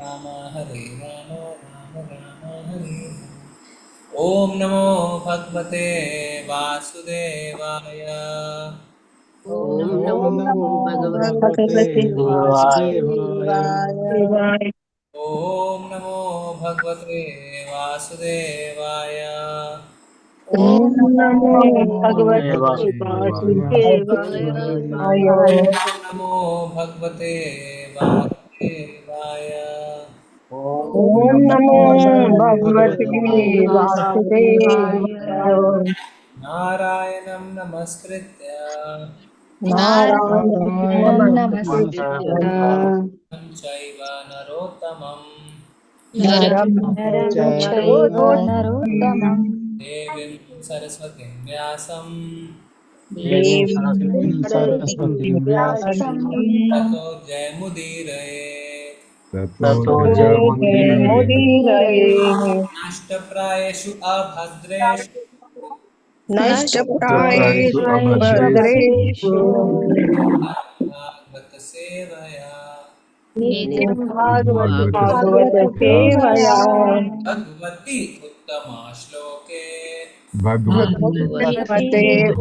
राम हरे राम राम राम हरे हरे। ओम नमो भगवते वासुदेवाय। ओम ओम नमो नमो भगवते भगवते वासुदेवाय। वासुदेवाय। ओम नमो भगवते वासुदेवाय। ओम ओम नमो नमो भगवते वासुदेवाय। वासुदेवाय। नमो भगवते वासुदेवाय। ओम नमो भगवते वासुदेवाय। वासुदेवाय। नारायणं नमस्कृत्य नारायणं नमस्ते नमस्कृत्य नरं चैव नरोत्तमं नरं चैव नरोत्तमं देवीं सरस्वतीं व्यासं देवीं सरस्वतीं व्यासं व्यासं ततो जयमुदीरये। ततो ततो जयमुदीरये। नष्टप्रायेषु अभद्रेषु नष्टप्रायेषु नष्टप्रायेष्वभद्रेषु भद्रेषु भागवत सेवया नित्यं भागवत भागवतसेवया सेवया भगवती उत्तमा श्लोके भगवते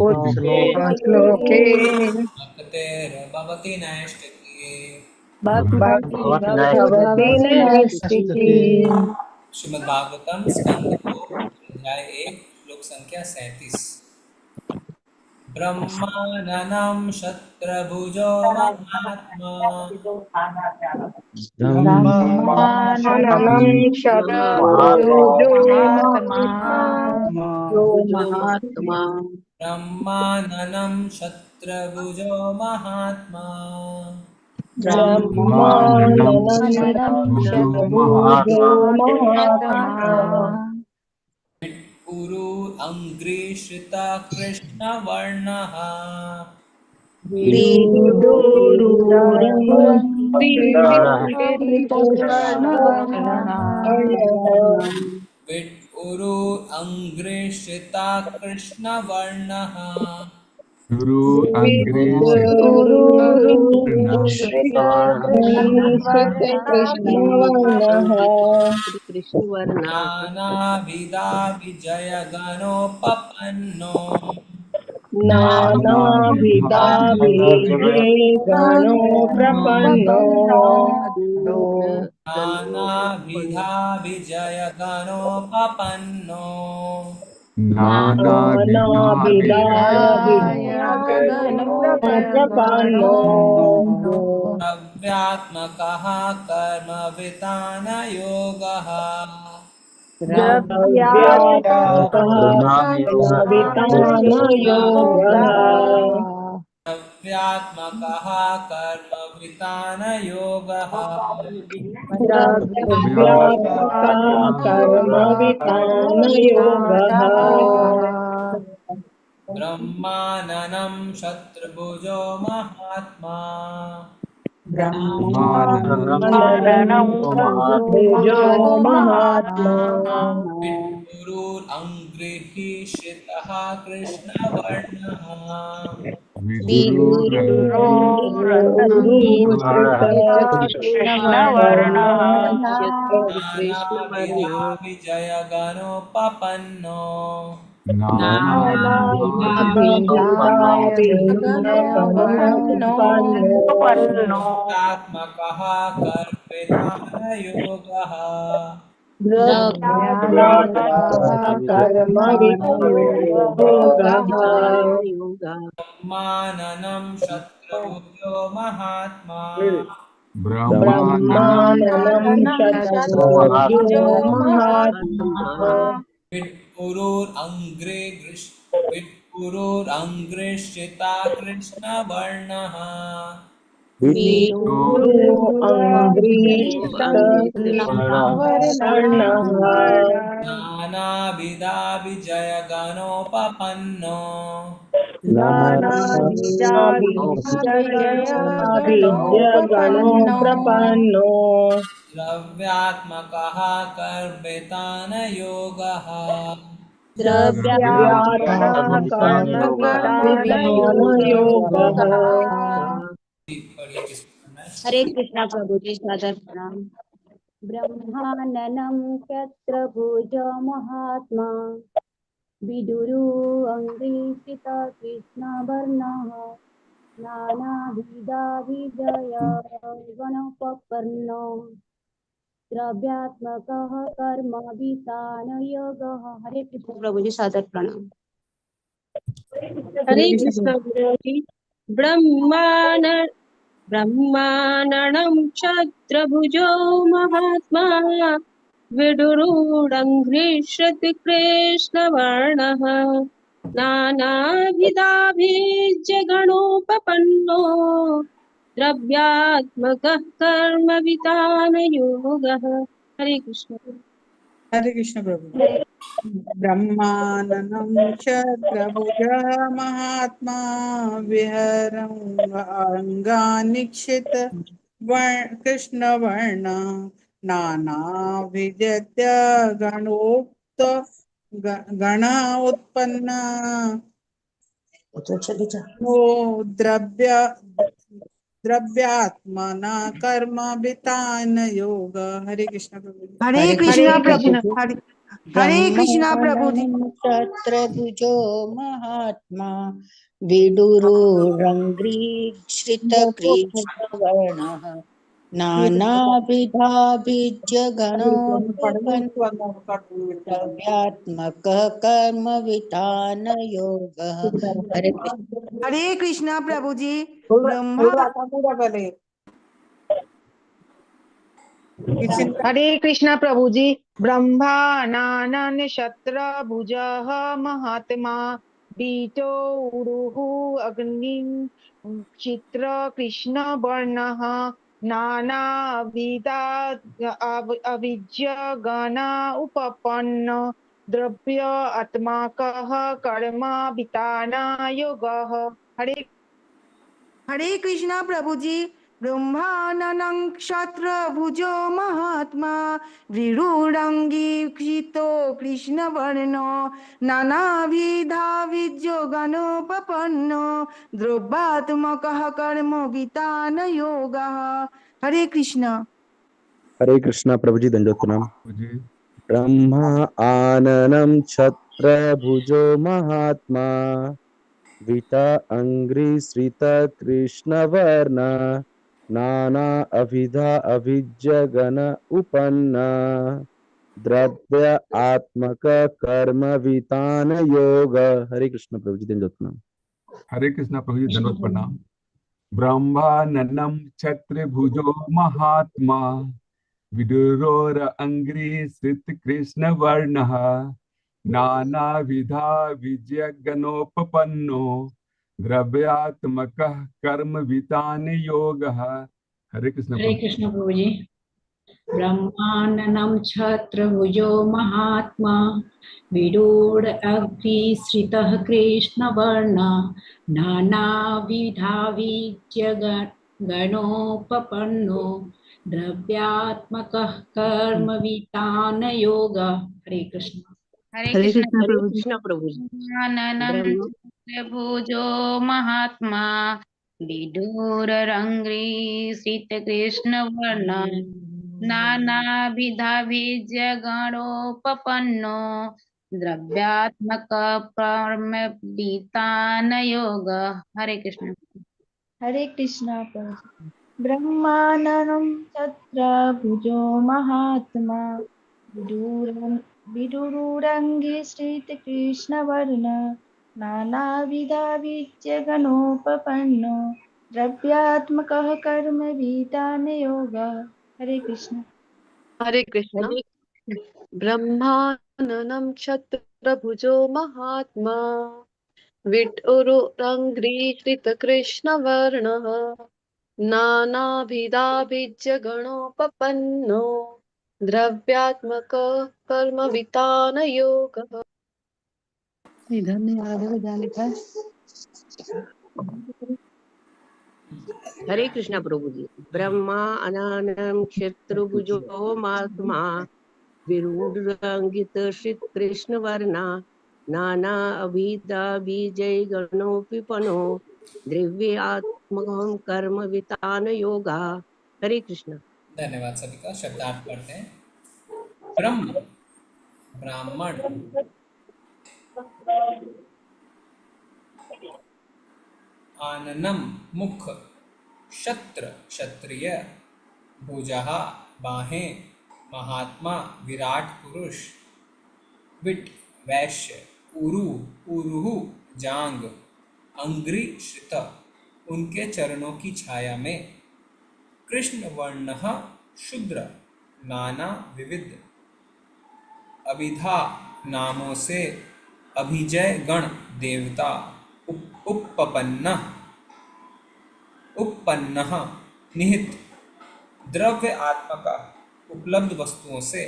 उत्तम श्लोके श्लोके भक्तेर्भवति नैष्टिकी। भक्तिर्भवति भवति नैष्ठिकी। नैष्ठिकी। श्रीमद्भागवतम स्कंद 2 अध्याय 1 श्लोक संख्या 37। ब्रह्माननं शत्रभुजो महात्मा ब्रह्माननं शतभुजो महात्मा महात्मा। महात्मा ब्रह्माननं शत्रभुजो महात्मा ब्रह्माननं शतभुजो शतभुजो महात्मा। कुरु अङ्घ्रिश्रिता कृष्णवर्णः विदुरं कृष्णवर्णः विट्कुरु अङ्घ्रिश्रिता कृष्णवर्णः कृष्णवर्णः। कृष्णवर्णः नानाविधा विजयगणोपपन्नो नानाविधा गणो प्रपन्नो। नानाविधा विजयगणोपपन्नो नानाविधा गणो प्रपन्नो। द्रव्यात्मकः कर्मवितानयोगः द्रव्यात्मकः कर्मवितानयोगः। द्रव्यात्मकः कर्मवितानयोगः द्रव्यात्मकः कर्मवितानयोगः। ब्रह्माननं शत्रुभुजो महात्मा ब्रह्माननं शतभुजो महात्मा। विष्णुरुरङ्गृहीषितः कृष्णवर्णः कृष्णवर्णः। नानाविधा विजयगणोपपन्नो नानाविधा भिन्नगणोपपन्नो। आत्मकः कर्मविधानयोगः द्रव्यात्मकः कर्मवितानयोगः। ब्रह्माननं शत्रुभुजो महात्मा ब्रह्माननं शतभुजो महात्मा। विट्कुरुरङ्घ्रिश्रिता कृष्णवर्णः विदुरो अङ्घ्रिसुतकृष्णवर्णः। नानाविधा विजयगणोपपन्नो नानाविधगणो प्रपन्नो। द्रव्यात्मकः कर्मवितानयोगः द्रव्यात्मकर्मविधानयोगः। पढ़िए किसको करना है। हरे कृष्णा प्रभु जी सादर प्रणाम। ब्रह्माननं क्षत्रभुज महात्मा विदुरो अङ्गीषित कृष्णवर्णः नानाविधाभिजय गणोपकर्णो द्रव्यात्मकः कर्म वितानयोगः। हरे कृष्ण प्रभु जी, सादर प्रणाम। हरे कृष्ण गुरु जी। ब्रह्माननं क्षत्रभुजो महात्मा विदुरुडङ्घ्रिष्यति कृष्णवर्णः नानाविधाभिजगणोपपन्नो द्रव्यात्मकः कर्मवितानयोगः। हरे कृष्ण। हरे कृष्ण प्रभु। ब्रह्माननं क्षत्रभुज महात्मा विहरङ्गानिक्षित कृष्णवर्ण नानाभिजत्य गणोक्त गणा उत्पन्ना नो द्रव्यात्मना कर्म वितान योग। हरे कृष्ण प्रभु। हरे कृष्णा प्रभु। हरे कृष्णा प्रभु जी। क्षत्रभुजो महात्मा विदुरुरङ्घ्रिश्रित कृष्णवर्णः नानाविधाभिज्ञगणोपन्नव्यात्मकः कर्मवितानयोगः। हरे कृष्ण। हरे कृष्णा प्रभु जी। हरे कृष्णा प्रभु जी। ब्रह्माननं क्षत्रभुजः महात्मा विदुरुः अग्निं चित्र कृष्ण वर्णः नानाविधा अविज्य गणा उपपन्न द्रव्य आत्मकः कर्म विताना योगः। हरे कृष्णा प्रभु जी। ब्रह्माननं क्षत्रभुजो महात्मा विरूढाङ्गीक्षितो कृष्णवर्णो नानाविधाविज्ञानोपपन्नो द्रव्यात्मकः कर्म वितानयोगः। हरे कृष्ण। हरे कृष्णा प्रभु जी। दंडोत प्रणाम। जी ब्रह्मा आननं क्षत्रभुजो महात्मा विता अंग्रिश्रित कृष्णवर्ण नाना अभिधा अभिज्ञगण उपन्ना द्रव्य आत्मक कर्म वितान योग। हरे कृष्ण प्रभु जी। दंडोत प्रणाम। हरे कृष्णा प्रभु जी दंडवत प्रणाम। ब्रह्माननं क्षत्रभुजो महात्मा विदुरोर अंग्रीश्रित कृष्णवर्णः नानाविधा विजयगणोपपन्नो द्रव्यात्मकः कर्मवितान योगः। हरे कृष्ण हरे कृष्ण प्रभु जी। ब्रह्माननं क्षत्रभुजो महात्मा विदूर अग्निश्रितः कृष्णवर्ण नानाविधाविज्ञगणोपपन्नो द्रव्यात्मकः कर्मवितानयोगः। हरे कृष्ण। हरे हरे कृष्ण। कृष्ण हरे प्रभु जी। कृष्ण प्रभु जी। ब्रह्माननं चतुर्भुजो महात्मा विदुररङ्घ्रिसितकृष्णवर्ण नानाविधाभिजगणोपपन्नो द्रव्यात्मककर्मवितानयोगः। हरे कृष्ण। हरे कृष्णा प्रभु। ब्रह्माननं तत्रभुजो महात्मा विदुरुरङ्गीश्रितकृष्णवर्ण नानाविधाविज्ञगणोपपन्नो द्रव्यात्मकः कर्मवितानयोगः। हरे कृष्ण। हरे कृष्ण। ब्रह्माननं क्षत्रभुजो महात्मा विदुरुरङ्घ्रिकृतकृष्णवर्णः नानाविधाभिज्ञगणोपपन्नो द्रव्यात्मकः कर्मवितानयोगः। हरे कृष्ण प्रभु जी। ब्रह्माननं क्षत्रभुजो महात्मा विरूढाङ्गित कृष्णवर्णा नाना अभिधा बीजै गणोपिपनो द्रव्यात्मकं कर्म वितान योगा। हरे कृष्ण। धन्यवाद सभी का। शब्दार्थ पढ़ते हैं। ब्रह्म ब्राह्मण, आननम मुख, क्षत्र क्षत्रिय, भुजः बाहें, महात्मा विराट पुरुष, विट वैश्य, उरु उरुहु जांग, अंग्री श्रित उनके चरणों की छाया में, कृष्ण वर्णः शूद्र नाना विविध, अभिधा नामों से अभिजय गण देवता, उपपन्नः निहित, द्रव्य आत्मका उपलब्ध वस्तुओं से,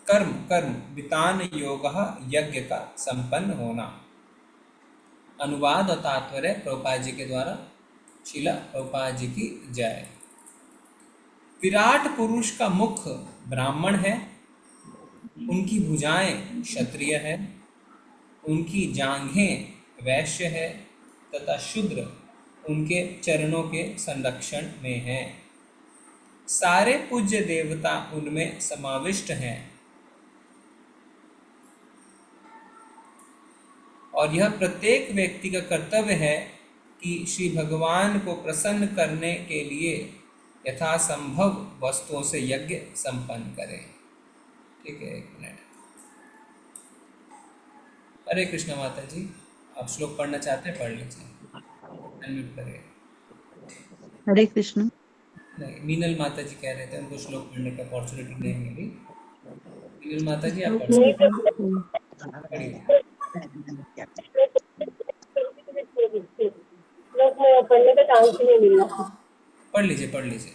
कर्म कर्म वितान योगः यज्ञ का संपन्न होना। अनुवाद और तात्पर्य प्रभुपाद जी के द्वारा। श्रील प्रभुपाद जी की जय। विराट पुरुष का मुख ब्राह्मण है, उनकी भुजाएं क्षत्रिय है, उनकी जांघें वैश्य है तथा शूद्र उनके चरणों के संरक्षण में है। सारे पूज्य देवता उनमें समाविष्ट हैं और यह प्रत्येक व्यक्ति का कर्तव्य है कि श्री भगवान को प्रसन्न करने के लिए यथासंभव वस्तुओं से यज्ञ संपन्न करे। ठीक है, एक मिनट। हरे कृष्ण माता जी, आप श्लोक पढ़ना चाहते हैं, पढ़ लीजिए, अनम्यूट करिए। हरे कृष्ण। नहीं, मीनल माता जी कह रहे थे उनको श्लोक पढ़ने की अपॉर्चुनिटी नहीं मिली। मीनल माता जी आप पढ़िए। पढ़ने का चांस नहीं मिला। पढ़ लीजिए, पढ़ लीजिए।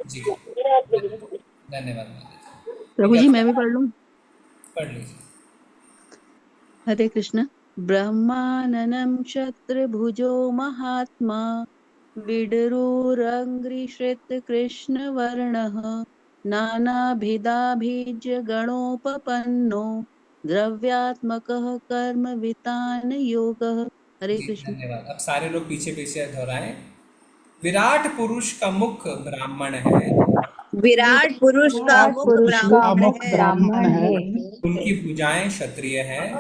जी, धन्यवाद। प्रभु जी मैं भी पढ़ लूं? पढ़ लीजिए। हरे कृष्ण। ब्रह्माननं क्षत्रभुजो महात्मा, विडुरंघ्रिश्रित कृष्णवर्णः, नानाभिधाभिज्य गणोपपन्नो, द्रव्यात्मकः कर्मवितान योगः। हरे कृष्ण। धन्यवाद। अब सारे लोग पीछे पीछे दोहराएं। विराट पुरुष का मुख ब्राह्मण है, विराट पुरुष का मुख ब्राह्मण है, उनकी भुजाएं क्षत्रिय है,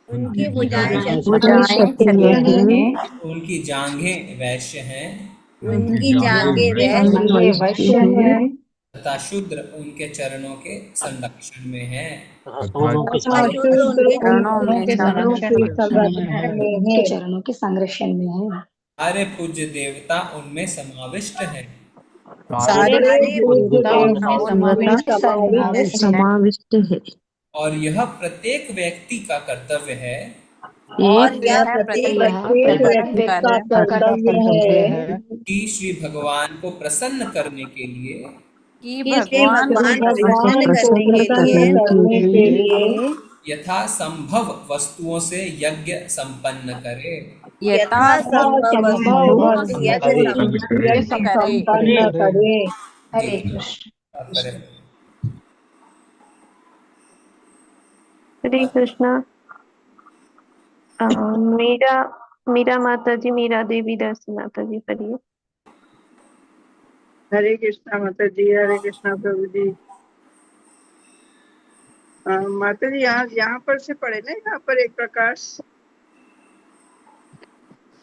उनकी भुजाएं क्षत्रिय हैं, उनकी जांघें वैश्य हैं, उनकी जांघें वैश्य हैं, तथा शूद्र उनके चरणों के संरक्षण में है। चरणों के संरक्षण में है। सारे पूज्य देवता उनमें समाविष्ट हैं। समाविष्ट है। और यह प्रत्येक व्यक्ति का कर्तव्य है कि श्री भगवान को प्रसन्न करने के लिए यथासंभव वस्तुओं से यज्ञ संपन्न करे। हरे कृष्ण। हरे कृष्णा। मीरा माता जी, मीरा देवी दास माता जी पढ़िए। हरे कृष्णा माता जी। हरे कृष्णा प्रभु जी। माता जी यहाँ पर से पढ़े ना, यहाँ पर एक प्रकाश।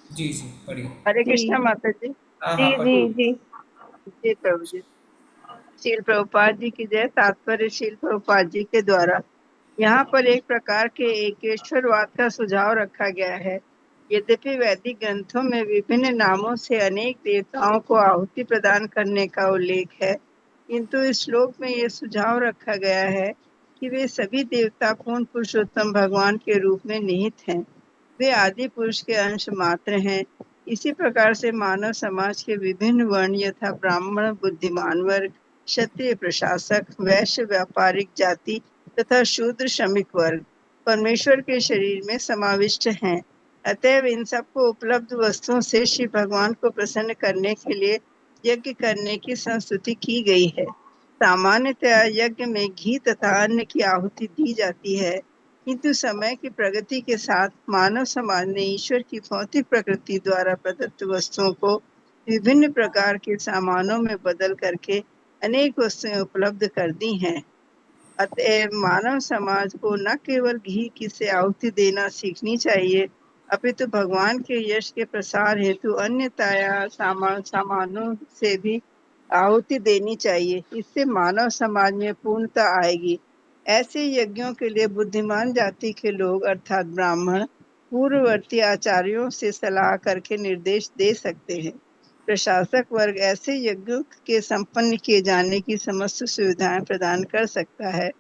जी जी पढ़िए। हरे कृष्णा माता जी। जी प्रभु जी। शील प्रभुपाद जी की जय। तात्पर्य शील प्रभुपाद जी के द्वारा यहाँ पर एक प्रकार के एकेश्वरवाद का सुझाव रखा गया है। यद्यपि वैदिक ग्रंथों में विभिन्न नामों से अनेक देवताओं को आहुति प्रदान करने का उल्लेख है, किंतु इस श्लोक में यह सुझाव रखा गया है कि वे सभी देवता पूर्ण पुरुषोत्तम भगवान के रूप में निहित हैं। वे आदि पुरुष के अंश मात्र हैं। इसी प्रकार से मानव समाज के विभिन्न वर्ण यथा ब्राह्मण बुद्धिमान वर्ग, क्षत्रिय प्रशासक, वैश्य व्यापारिक जाति तथा शूद्र श्रमिक वर्ग परमेश्वर के शरीर में समाविष्ट हैं। अतएव इन सबको उपलब्ध वस्तुओं से श्री भगवान को प्रसन्न करने के लिए यज्ञ करने की संस्तुति की गई है। सामान्यतया यज्ञ में घी तथा अन्न की आहुति दी जाती है, किंतु समय की प्रगति के साथ मानव समाज ने ईश्वर की भौतिक प्रकृति द्वारा प्रदत्त वस्तुओं को विभिन्न प्रकार के सामानों में बदल करके अनेक वस्तुएं उपलब्ध कर दी हैं। अतएव मानव समाज को न केवल घी की से आहुति देना सीखनी चाहिए, अपितु भगवान के यश के प्रसार हेतु अन्य सामानों से भी आहुति देनी चाहिए। इससे मानव समाज में पूर्णता आएगी। ऐसे यज्ञों के लिए बुद्धिमान जाति के लोग अर्थात ब्राह्मण पूर्ववर्ती आचार्यों से सलाह करके निर्देश दे सकते हैं। प्रशासक वर्ग ऐसे यज्ञों के संपन्न किए जाने की समस्त सुविधाएं प्रदान कर सकता है।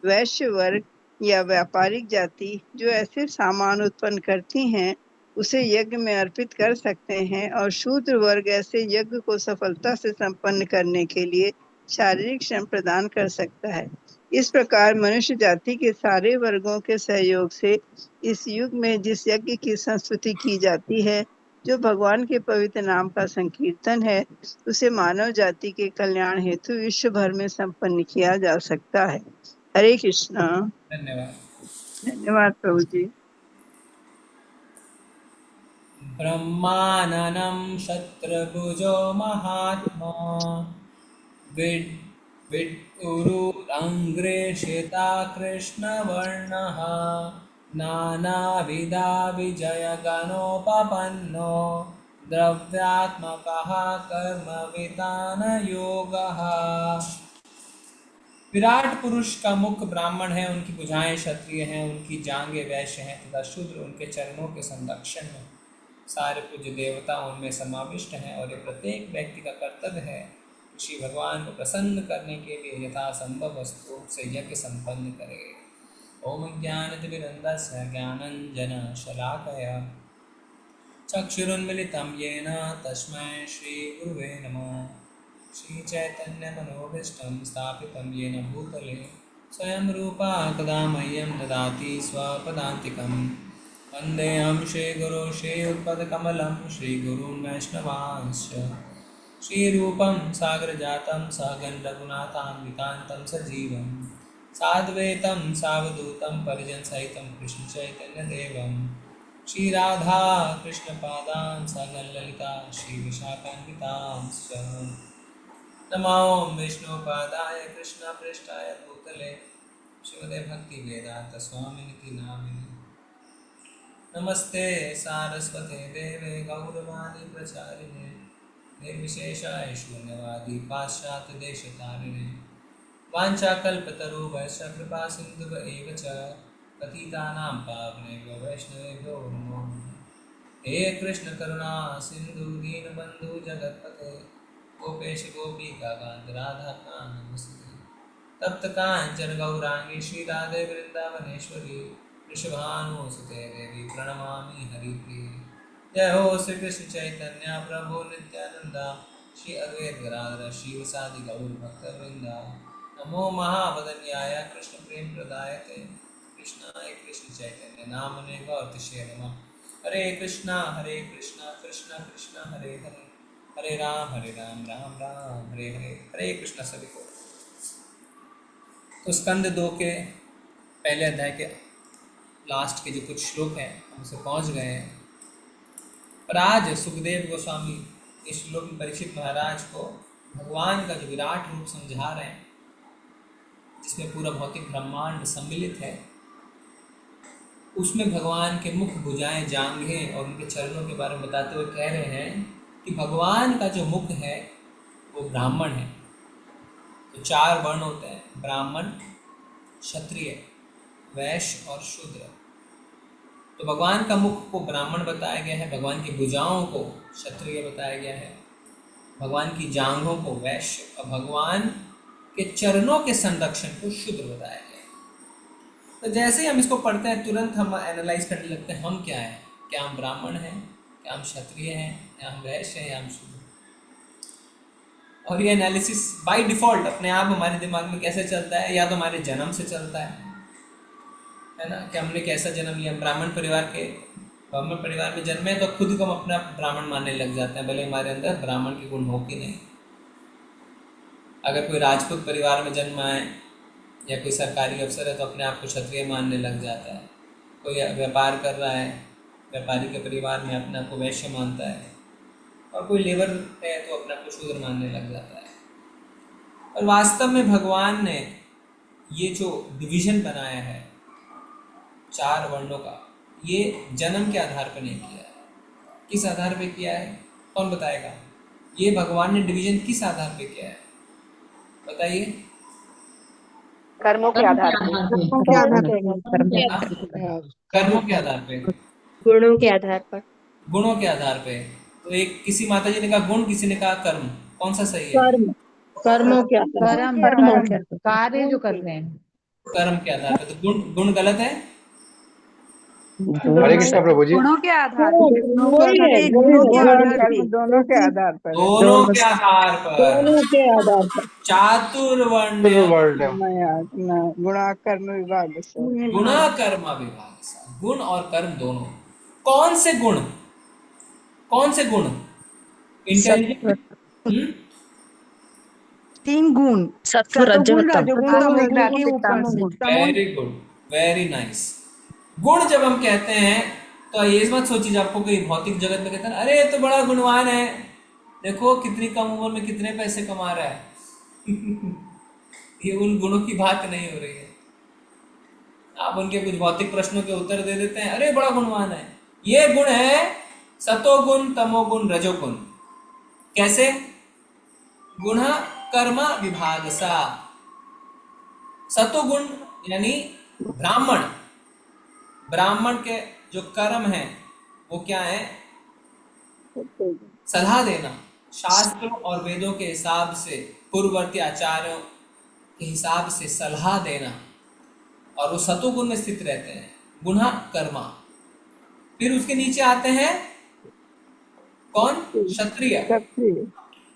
वैश्य वर्ग या व्यापारिक जाति जो ऐसे सामान उत्पन्न करती हैं उसे यज्ञ में अर्पित कर सकते हैं, और शूद्र वर्ग ऐसे यज्ञ को सफलता से संपन्न करने के लिए शारीरिक श्रम प्रदान कर सकता है। इस प्रकार मनुष्य जाति के सारे वर्गों के सहयोग से इस युग में जिस यज्ञ की संस्तुति की जाती है, जो भगवान के पवित्र नाम का संकीर्तन है, उसे मानव जाति के कल्याण हेतु विश्व भर में संपन्न किया जा सकता है। हरे कृष्णा। धन्यवाद। धन्यवाद प्रभु जी। ब्रह्माननं शत्रभुजो महात्मा विदुरुरङ्ग्रेषिता कृष्णवर्णः नानाविधा विजयगणोपपन्नो द्रव्यात्मकः कर्मविधानयोगः। विराट पुरुष का मुख ब्राह्मण है, उनकी भुजाएं क्षत्रिय हैं, उनकी जांघें वैश्य हैं तथा शूद्र उनके चरणों के संरक्षण में। सारे पूज्य देवता उनमें समाविष्ट हैं और ये प्रत्येक व्यक्ति का कर्तव्य है श्री भगवान को प्रसन्न करने के लिए यथासंभव वस्तुओं से यज्ञ संपन्न करे। ओम ज्ञानतिमिरन्धस्य ज्ञानाञ्जनशलाकया चक्षुरुन्मिलितं येन तस्मै श्रीगुरुवे नमः। श्रीचैतन्यमनोभीष्टं स्थापितं येन भूतले स्वयं रूपा कदा मह्यं ददाति स्वपदान्तिकं। वन्देऽहं श्रीगुरो श्रीयुत्पदकमलं श्रीगुरून् वैष्णवांश्च। श्रीरूपं सागरजातं सहगण रघुनाथान्वितान्तं सजीवं साद्वैतं सावधूतं परिजनसहितं कृष्णचैतन्यदेवं श्रीराधा कृष्णपादान् सहगण ललिता श्रीविशाखान्वितांश्च। नमो विष्णुपादाय कृष्णप्रेष्ठाय भूतले श्रीमते भक्तिवेदान्त स्वामिनिति नामिने। नमस्ते सारस्वते देवे गौरवाणी प्रचारिणे निर्विशेषाय शून्यवादी पाश्चात्यदेशतारिणे। वाञ्छाकल्पतरुभ्यश्च कृपा सिन्धुभ एव च पतितानां पावनेभ्यो वैष्णवेभ्यो नमो नमः। हे कृष्ण करुणा सिन्धु दीनबन्धु जगत्पते गोपेश गोपिका कान्त राधाकान्त नमस्ते। तप्त कांचन गौरांगी श्री राधे वृंदावनेश्वरी वृषभानुसुते देवी प्रणमामि हरिप्रिये। जय हो श्री कृष्ण चैतन्य प्रभु नित्यानंदा श्री अद्वैत गदाधर श्रीवासादि गौर भक्तवृंदा। नमो महावदन्याय कृष्ण प्रेम प्रदायते कृष्णाय कृष्ण चैतन्य नामने गौरतिशे नमः। हरे कृष्णा कृष्ण कृष्ण हरे हरे हरे राम राम राम हरे हरे। हरे कृष्णा सभी को। तो स्कंद 2 के पहले अध्याय के लास्ट के जो कुछ श्लोक हैं हम उसे पहुँच गए हैं। पर आज सुखदेव गोस्वामी इस श्लोक में परीक्षित महाराज को भगवान का जो विराट रूप समझा रहे हैं, जिसमें पूरा भौतिक ब्रह्मांड सम्मिलित है, उसमें भगवान के मुख भुजाएं जांघें और उनके चरणों के बारे में बताते हुए कह रहे हैं कि भगवान का जो मुख है वो ब्राह्मण है। तो 4 वर्ण होते हैं, ब्राह्मण, क्षत्रिय, वैश्य और शूद्र। तो भगवान का मुख को ब्राह्मण बताया गया है, भगवान की भुजाओं को क्षत्रिय बताया गया है, भगवान की जांघों को वैश्य और भगवान के चरणों के संरक्षण को शूद्र बताया गया है। तो जैसे ही हम इसको पढ़ते हैं तुरंत हम एनालाइज करने लगते हैं हम क्या हैं, क्या हम ब्राह्मण हैं, क्या हम क्षत्रिय हैं, या हम वैश्य हैं, या हम शूद्र। और ये एनालिसिस बाय डिफ़ॉल्ट अपने आप हमारे दिमाग में कैसे चलता है, या तो हमारे जन्म से चलता है ना, कि हमने कैसा जन्म लिया। ब्राह्मण परिवार के ब्राह्मण परिवार में जन्मे तो खुद को हम अपना ब्राह्मण मानने लग जाते हैं, भले हमारे अंदर ब्राह्मण के गुण हो कि नहीं। अगर कोई राजपूत परिवार में जन्मा है या कोई सरकारी अफसर है तो अपने आप को क्षत्रिय मानने लग जाता है। कोई व्यापार कर रहा है, व्यापारी के परिवार में अपने आप को वैश्य मानता है, और कोई लेबर है तो अपने आप को शूद्र मानने लग जाता है। और वास्तव में भगवान ने ये जो डिवीजन बनाया है 4 वर्णों का, ये जन्म के आधार पर नहीं किया है। किस आधार पे किया है, कौन बताएगा? ये भगवान ने डिवीजन किस आधार पे किया है, बताइए? कर्मों के आधार पे। कर्मों के आधार पे। कर्मों के आधार पे, गुणों के आधार पर। गुणों के आधार पे। तो एक किसी माता जी ने कहा गुण, किसी ने कहा कर्म, कौन सा सही है? कर्म, कर्मों के आधार पर। कार्य जो कर रहे हैं कर्म के आधार पे। तो गुण गलत है? हरे कृष्णा प्रभु जी। गुणों के आधार दोनों के आधार पर। दोनों के आधार पर। चातुर्वर्ण गुणा कर्म विभाग से। गुणा कर्म विभाग से, गुण और कर्म दोनों। कौन से गुण? कौन से गुण? इंटेलिजेंट, 3 गुण, सत्व रजोगुण वेरी गुड, वेरी नाइस। गुण जब हम कहते हैं तो ये मत सोचिए आपको कोई भौतिक जगत में कहते हैं अरे ये तो बड़ा गुणवान है, देखो कितनी कम उम्र में कितने पैसे कमा रहा है। ये उन गुणों की बात नहीं हो रही है। आप उनके कुछ भौतिक प्रश्नों के उत्तर दे देते हैं, अरे बड़ा गुणवान है। ये गुण है सतोगुण, तमोगुण, रजोगुण। कैसे? गुण कर्म विभाग सा। सतोगुण यानी ब्राह्मण, ब्राह्मण के जो कर्म है वो क्या है? सलाह देना, शास्त्रों और वेदों के हिसाब से, पूर्ववर्ती आचार्यों के हिसाब से सलाह देना, और वो सतोगुण में स्थित रहते हैं। गुणा कर्मा। फिर उसके नीचे आते हैं कौन? क्षत्रिय।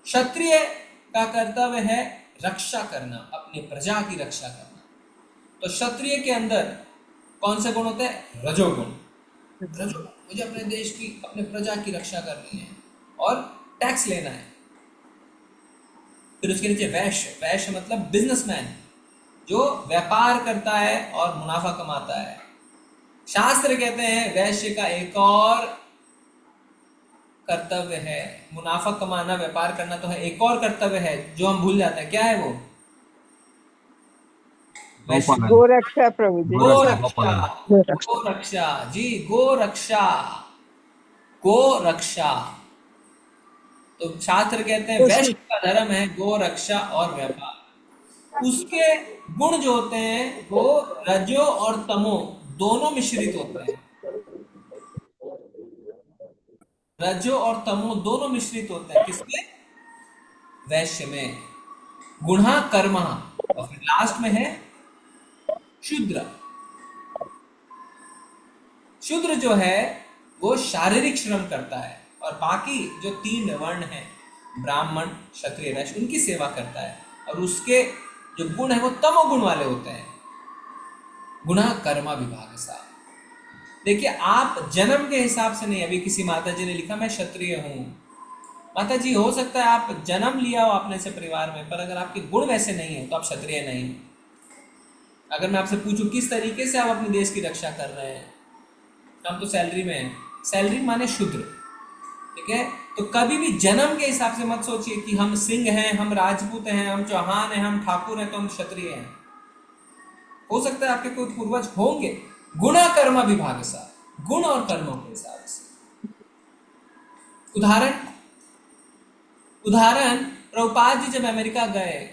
क्षत्रिय का कर्तव्य है रक्षा करना, अपनी प्रजा की रक्षा करना। तो क्षत्रिय के अंदर कौन से गुण होते हैं? रजोगुण। रजोगुण, मुझे अपने देश की, अपने प्रजा की रक्षा करनी है और टैक्स लेना है। फिर उसके नीचे वैश्य। वैश्य मतलब बिजनेसमैन, जो व्यापार करता है और मुनाफा कमाता है। शास्त्र कहते हैं वैश्य का एक और कर्तव्य है, मुनाफा कमाना, व्यापार करना तो है, एक और कर्तव्य है जो हम भूल जाते हैं। क्या है वो? गोरक्षा प्रभु जी। गोरक्षा जी, गोरक्षा, गोरक्षा। तो शास्त्र कहते हैं वैश्य का धर्म है गोरक्षा और व्यापार। उसके गुण जो होते हैं वो रजो और तमो दोनों मिश्रित होते हैं। रजो और तमो दोनों मिश्रित होते हैं। किसमें? वैश्य में। गुणा कर्म, और फिर लास्ट में है शूद्र। शूद्र जो है वो शारीरिक श्रम करता है, और बाकी जो 3 वर्ण हैं, ब्राह्मण, क्षत्रिय, वैश्य, उनकी सेवा करता है, और उसके जो गुण है वो तमोगुण वाले होते हैं। गुणा कर्मा विभाग सा। देखिए, आप जन्म के हिसाब से नहीं, अभी किसी माता जी ने लिखा मैं क्षत्रिय हूं। माता जी, हो सकता है आप जन्म लिया हो अपने से परिवार में, पर अगर आपके गुण वैसे नहीं है तो आप क्षत्रिय नहीं। अगर मैं आपसे पूछूं किस तरीके से आप अपने देश की रक्षा कर रहे हैं, हम तो सैलरी में हैं, सैलरी माने शूद्र, ठीक है? तो कभी भी जन्म के हिसाब से मत सोचिए कि हम सिंह हैं, हम राजपूत हैं, हम चौहान हैं, हम ठाकुर हैं तो हम क्षत्रिय हैं। हो सकता है आपके कोई पूर्वज होंगे। गुणा कर्म विभाग सा, गुण और कर्मों के हिसाब से। उदाहरण प्रभुपाद जी जब अमेरिका गए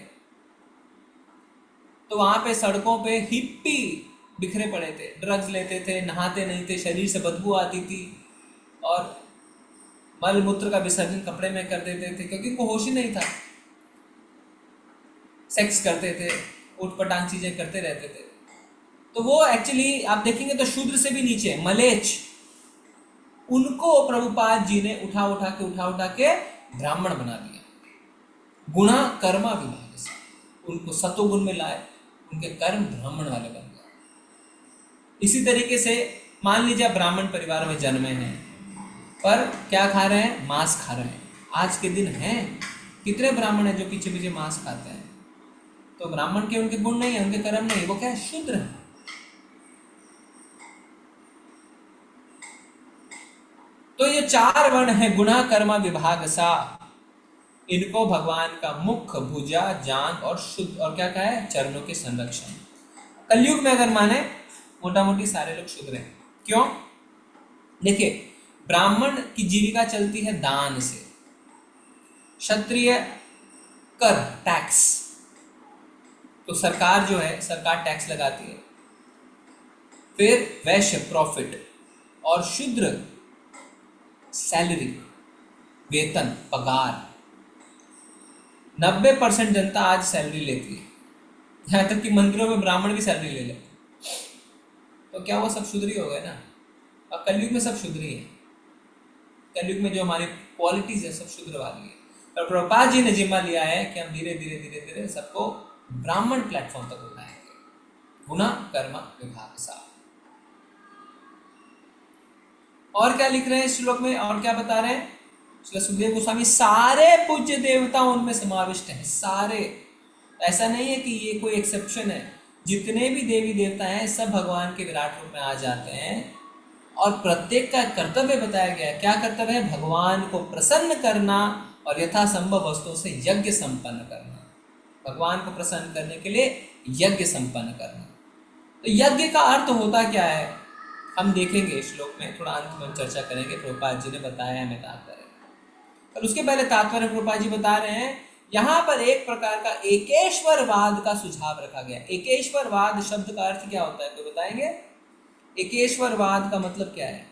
तो वहां पे सड़कों पे हिप्पी बिखरे पड़े थे, ड्रग्स लेते थे, नहाते नहीं थे, शरीर से बदबू आती थी, और मल मूत्र का विसर्जन कपड़े में कर देते थे क्योंकि उनको होश ही नहीं था। सेक्स करते थे, उठपटांग चीजें करते रहते थे। तो वो एक्चुअली आप देखेंगे तो शूद्र से भी नीचे, मलेच्छ, उनको प्रभुपाद जी ने उठा उठा के ब्राह्मण बना दिया। गुणा कर्मा विभाग से उनको सतोगुण में लाए, उनके कर्म ब्राह्मण वाले बन गए। इसी तरीके से मान लीजिए आप ब्राह्मण परिवार में जन्मे हैं, पर क्या खा रहे हैं? मांस खा रहे हैं। आज के दिन हैं कितने ब्राह्मण हैं जो पीछे पीछे मांस खाते हैं? तो ब्राह्मण के उनके गुण नहीं है, उनके कर्म नहीं, वो क्या है? शूद्र है। तो ये 4 वर्ण है गुणा कर्मा विभाग सा, इनको भगवान का मुख, भुजा, जांघ और शुद्ध और क्या कहा है? चरणों के संरक्षण। कलयुग में अगर माने मोटा मोटी सारे लोग शुद्र हैं। क्यों? देखिए, ब्राह्मण की जीविका चलती है दान से, क्षत्रिय कर, टैक्स, तो सरकार जो है सरकार टैक्स लगाती है, फिर वैश्य प्रॉफिट, और शूद्र सैलरी, वेतन, पगार। 90% जनता आज सैलरी लेती है, यहाँ तक कि मंदिरों में ब्राह्मण भी सैलरी ले लेते। तो क्या वो सब शूद्री हो गए ना? और कलयुग में सब शूद्री है। कलयुग में जो हमारी क्वालिटीज है सब शूद्र वाली है। और प्रभुपाद जी ने जिम्मा लिया है कि हम धीरे धीरे धीरे धीरे सबको ब्राह्मण प्लेटफॉर्म तक उठाएंगे, गुना कर्म विभाग सा। और क्या लिख रहे हैं इस श्लोक में, और क्या बता रहे हैं? श्री सुखदेव गोस्वामी, सारे पूज्य देवता उनमें समाविष्ट हैं, सारे। ऐसा नहीं है कि ये कोई एक्सेप्शन है, जितने भी देवी देवता हैं सब भगवान के विराट रूप में आ जाते हैं। और प्रत्येक का कर्तव्य बताया गया है। क्या कर्तव्य है? भगवान को प्रसन्न करना और यथासंभव वस्तुओं से यज्ञ संपन्न करना। भगवान को प्रसन्न करने के लिए यज्ञ संपन्न करना। तो यज्ञ का अर्थ होता क्या है हम देखेंगे श्लोक में, थोड़ा अंत में चर्चा करेंगे। प्रभुपाद जी ने बताया, हमें तात्पर्य। पर उसके पहले तात्पर्य प्रभुपाद जी बता रहे हैं, यहाँ पर एक प्रकार का एकेश्वरवाद का सुझाव रखा गया। एकेश्वरवाद शब्द का अर्थ क्या होता है, तो बताएंगे? एकेश्वरवाद का मतलब क्या है?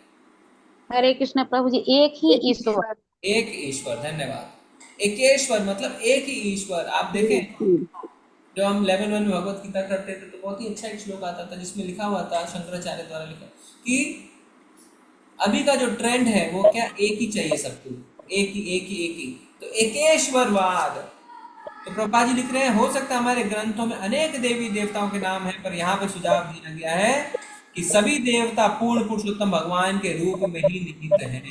हरे कृष्ण प्रभु जी, एक ही ईश्वर। एक ईश्वर, धन्यवाद। एकेश्वर मतलब एक ही ईश्वर। आप देखें, जब हम 11 में भगवत गीता करते थे तो बहुत ही अच्छा एक श्लोक आता था जिसमें लिखा हुआ था, शंकराचार्य द्वारा लिखा, कि अभी का जो ट्रेंड है वो क्या, एक ही चाहिए सबको, एक ही एक ही एक ही। तो एकेश्वरवाद। तो प्रभुपाद जी लिख रहे हैं, हो सकता है हमारे ग्रंथों में अनेक देवी देवताओं के नाम है, पर यहाँ पे सुझाव दिया गया है कि सभी देवता पूर्ण पुरुषोत्तम भगवान के रूप में ही निहित हैं।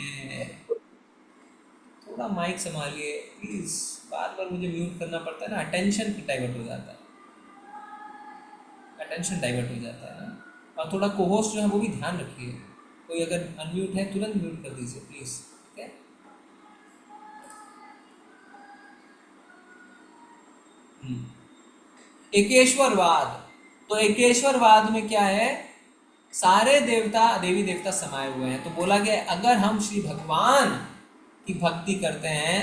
थोड़ा माइक संभालिए प्लीज, बार बार मुझे म्यूट करना पड़ता है ना, अटेंशन डाइवर्ट हो जाता है, अटेंशन डाइवर्ट हो जाता है ना। और थोड़ा कोहोस्ट जो है वो भी ध्यान रखिए, कोई अगर अनम्यूट है तुरंत म्यूट कर दीजिए प्लीज, ठीक है? एकेश्वरवाद। तो एकेश्वरवाद में क्या है, सारे देवता देवी देवता समाये हुए हैं। तो बोला गया अगर हम श्री भगवान की भक्ति करते हैं,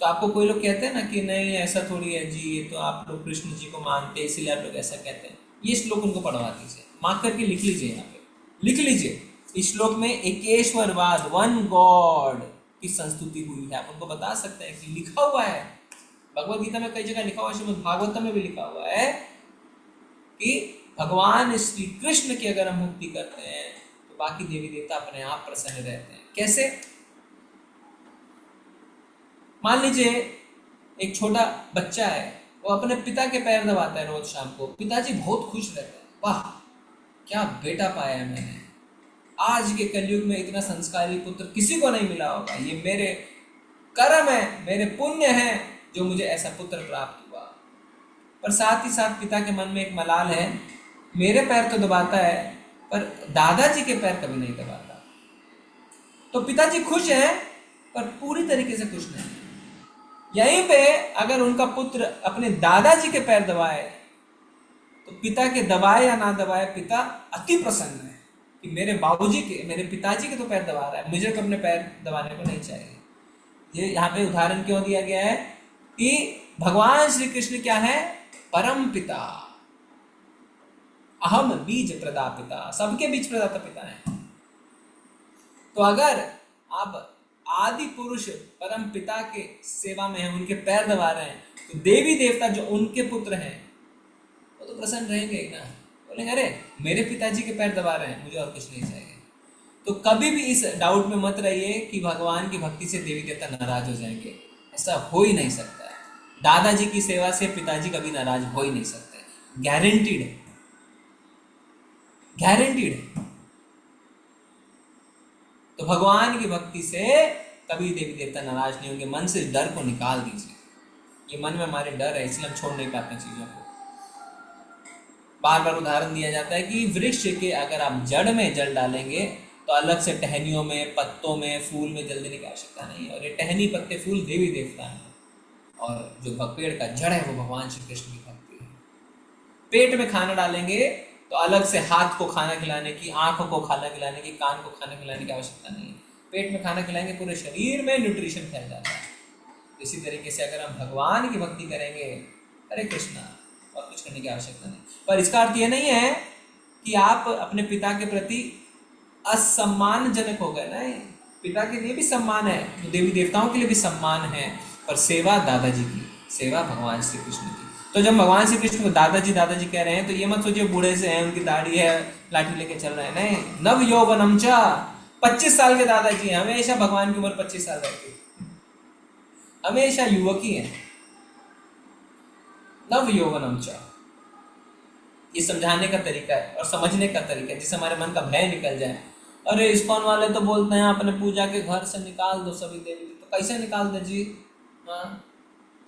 तो आपको कोई लोग कहते हैं ना कि नहीं ऐसा थोड़ी है जी, ये तो आप लोग कृष्ण जी को मानते हैं इसलिए आप लोग ऐसा कहते हैं। ये श्लोक उनको पढ़वा दीजिए, मार्क करके लिख लीजिए, यहाँ पे लिख लीजिए। इस श्लोक में एकेश्वरवाद, वन गॉड की संस्तुति हुई है। आप उनको बता सकते हैं कि लिखा हुआ है भगवद गीता में, कई जगह लिखा हुआ है, श्रीमद् भागवतम में भी लिखा हुआ है कि भगवान श्री कृष्ण की अगर हम भक्ति करते हैं तो बाकी देवी देवता अपने आप प्रसन्न रहते हैं। कैसे? मान लीजिए एक छोटा बच्चा है, वो अपने पिता के पैर दबाता है रोज शाम को, पिताजी बहुत खुश रहते हैं, वाह क्या बेटा पाया है मैंने, आज के कलयुग में इतना संस्कारी पुत्र किसी को नहीं मिला होगा, ये मेरे कर्म है, मेरे पुण्य है जो मुझे ऐसा पुत्र प्राप्त हुआ। पर साथ ही साथ पिता के मन में एक मलाल है, मेरे पैर तो दबाता है पर दादाजी के पैर कभी नहीं दबाता। तो पिताजी खुश हैं पर पूरी तरीके से खुश नहीं। यहीं पे अगर उनका पुत्र अपने दादाजी के पैर दबाए तो पिता के दबाए या ना दबाए, पिता अति प्रसन्न है कि मेरे बाबूजी के, मेरे पिताजी के तो पैर दबा रहा है, मुझे तो अपने पैर दबाने को नहीं चाहिए। ये यहाँ पे उदाहरण क्यों दिया गया है कि भगवान श्री कृष्ण क्या है, परम पिता, अहम बीज प्रदापिता, सबके बीज प्रदाता पिता है। तो अगर आप आदि पुरुष परम पिता के सेवा में हैं, उनके पैर दबा रहे हैं, तो देवी देवता जो उनके पुत्र हैं वो तो प्रसन्न रहेंगे ही ना, बोलेंगे अरे मेरे पिताजी के पैर दबा रहे हैं, मुझे और कुछ नहीं चाहिए। तो कभी भी इस डाउट में मत रहिए कि भगवान की भक्ति से देवी देवता नाराज हो जाएंगे, ऐसा हो ही नहीं सकता है। दादाजी की सेवा से पिताजी कभी नाराज हो ही नहीं सकते, गारंटीड है, गारंटीड है। तो भगवान की भक्ति से कभी देवी देवता नाराज नहीं होंगे। मन से इस डर को निकाल दीजिए। ये मन में हमारे डर है, इसलिए हम छोड़ नहीं पाते चीजों को। बार बार उदाहरण दिया जाता है कि वृक्ष के अगर आप जड़ में जल डालेंगे तो अलग से टहनियों में, पत्तों में, फूल में जल देने की आवश्यकता नहीं है। और ये टहनी, पत्ते, फूल देवी देवता हैं, और जो पेड़ का जड़ है वो भगवान श्री कृष्ण की भक्ति है। पेट में खाना डालेंगे तो अलग से हाथ को खाना खिलाने की, आंखों को खाना खिलाने की, कान को खाना खिलाने की आवश्यकता नहीं है। पेट में खाना खिलाएंगे पूरे शरीर में न्यूट्रिशन फैल जाता है। इसी तरीके से अगर हम भगवान की भक्ति करेंगे, हरे कृष्णा, और कुछ करने की आवश्यकता नहीं। पर इसका अर्थ ये नहीं है कि आप अपने पिता के प्रति असम्मानजनक हो गए। नहीं, पिता के लिए भी सम्मान है, तो देवी देवताओं के लिए भी सम्मान है, पर सेवा दादाजी की, सेवा भगवान श्री कृष्ण की। तो जब भगवान श्री कृष्ण को दादाजी दादाजी कह रहे हैं तो ये मत सोचिए बूढ़े से हैं, उनकी दाढ़ी है, लाठी लेके चल रहे हैं। नहीं, नव यौवनम च, 25 साल के दादाजी हैं। हमेशा भगवान की उम्र 25 साल रहती है, हमेशा युवक ही है। नव यौवनम च, ये समझाने का तरीका है और समझने का तरीका है, जिससे हमारे मन का भय निकल जाए। अरे इस्कॉन वाले तो बोलते हैं अपने पूजा के घर से निकाल दो सभी देवी, तो कैसे निकाल दे जी? हाँ,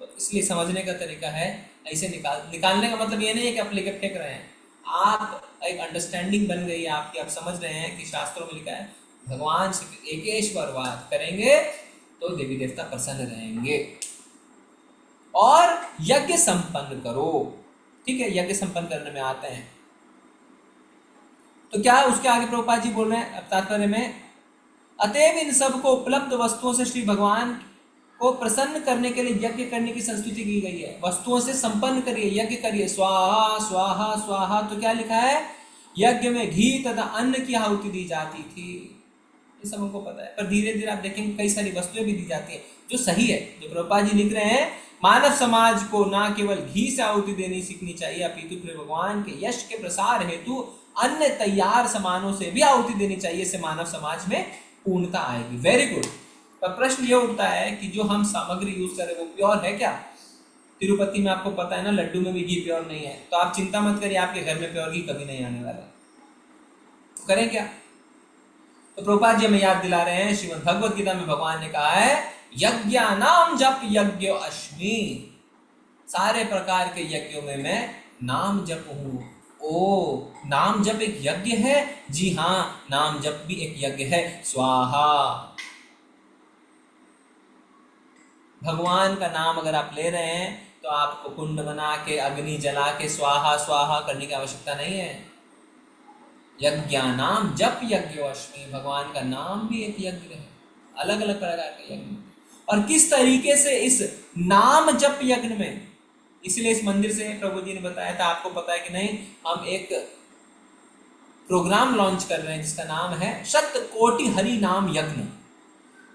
तो इसलिए समझने का तरीका है, ऐसे निकालने का मतलब ये नहीं है कि आप लेकर फेंक रहे हैं। आप एक अंडरस्टैंडिंग बन गई है आपकी, आप समझ रहे हैं कि शास्त्रों में लिखा है भगवान से एकेश्वरवाद करेंगे तो देवी देवता प्रसन्न रहेंगे। और यज्ञ संपन्न करो, ठीक है, यज्ञ संपन्न करने में आते हैं। तो क्या उसके आगे प्रभुपाद जी बोल रहे हैं अब तात्पर्य में, अतएव इन सब को उपलब्ध वस्तुओं से श्री भगवान को प्रसन्न करने के लिए यज्ञ करने की संस्तुति की गई है। वस्तुओं से संपन्न करिए, यज्ञ करिए, स्वाहा स्वाहा स्वाहा। तो क्या लिखा है, यज्ञ में घी तथा अन्न की आहुति दी जाती थी, ये सब हमको पता है। पर धीरे धीरे आप देखेंगे कई सारी वस्तुएं भी दी जाती है जो सही है। जो प्रभुपाद जी लिख रहे हैं, मानव समाज को ना केवल घी से आहुति देनी सीखनी चाहिए, अपितु फिर भगवान के यश के प्रसार हेतु अन्य तैयार सामानों से भी आहुति देनी चाहिए, इससे मानव समाज में पूर्णता आएगी। Very good. पर प्रश्न ये उठता है कि जो हम सामग्री यूज करें वो प्योर है क्या? तिरुपति में आपको पता है ना, लड्डू में भी घी प्योर नहीं है। तो आप चिंता मत करिए, आपके घर में प्योर घी कभी नहीं आने वाला। तो करें क्या? तो प्रभुपाद जी हमें याद दिला रहे हैं, श्रीमद् भगवद गीता में भगवान ने कहा है, यज्ञानाम जप यज्ञ अश्मि, सारे प्रकार के यज्ञों में मैं नाम जप हूं। ओ, नाम जप एक यज्ञ है? जी हाँ, नाम जप भी एक यज्ञ है। स्वाहा, भगवान का नाम अगर आप ले रहे हैं तो आपको कुंड बना के, अग्नि जला के स्वाहा स्वाहा करने की आवश्यकता नहीं है। यज्ञानाम जप यज्ञ अश्मि, भगवान का नाम भी एक यज्ञ है। अलग अलग प्रकार के यज्ञ, और किस तरीके से इस नाम जप यज्ञ में, इसलिए इस मंदिर से प्रभु जी ने बताया था, आपको पता है कि नहीं, हम एक प्रोग्राम लॉन्च कर रहे हैं जिसका नाम है शत कोटि हरि नाम यज्ञ।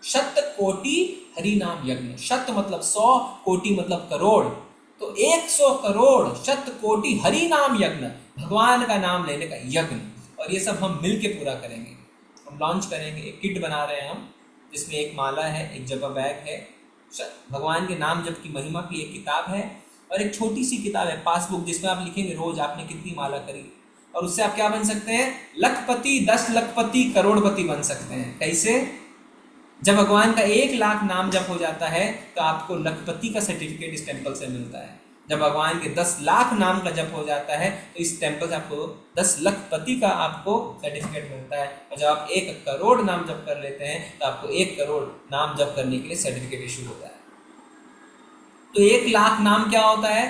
शत कोटि हरि नाम यज्ञ, शत मतलब 100, कोटि मतलब करोड़, तो 100 करोड़ शत कोटि हरि नाम यज्ञ, भगवान का नाम लेने का यज्ञ। और ये सब हम मिलके पूरा करेंगे, हम लॉन्च करेंगे। एक किट बना रहे हैं हम, जिसमें एक माला है, एक जपा बैग है, भगवान के नाम जप की महिमा की एक किताब है, और एक छोटी सी किताब है, पासबुक, जिसमें आप लिखेंगे रोज आपने कितनी माला करी, और उससे आप क्या बन सकते हैं, लखपति, 10 लखपति, करोड़पति बन सकते हैं। कैसे? जब भगवान का 1 लाख नाम जप हो जाता है तो आपको लखपति का सर्टिफिकेट इस टेम्पल से मिलता है। जब भगवान के 10 लाख नाम का जप हो जाता है तो इस टेम्पल से आपको 10 लखपति का आपको सर्टिफिकेट मिलता है। और जब आप 1 करोड़ नाम जप कर लेते हैं तो आपको 1 करोड़ नाम जप करने के लिए सर्टिफिकेट इशू होता है। तो 1 लाख नाम क्या होता है?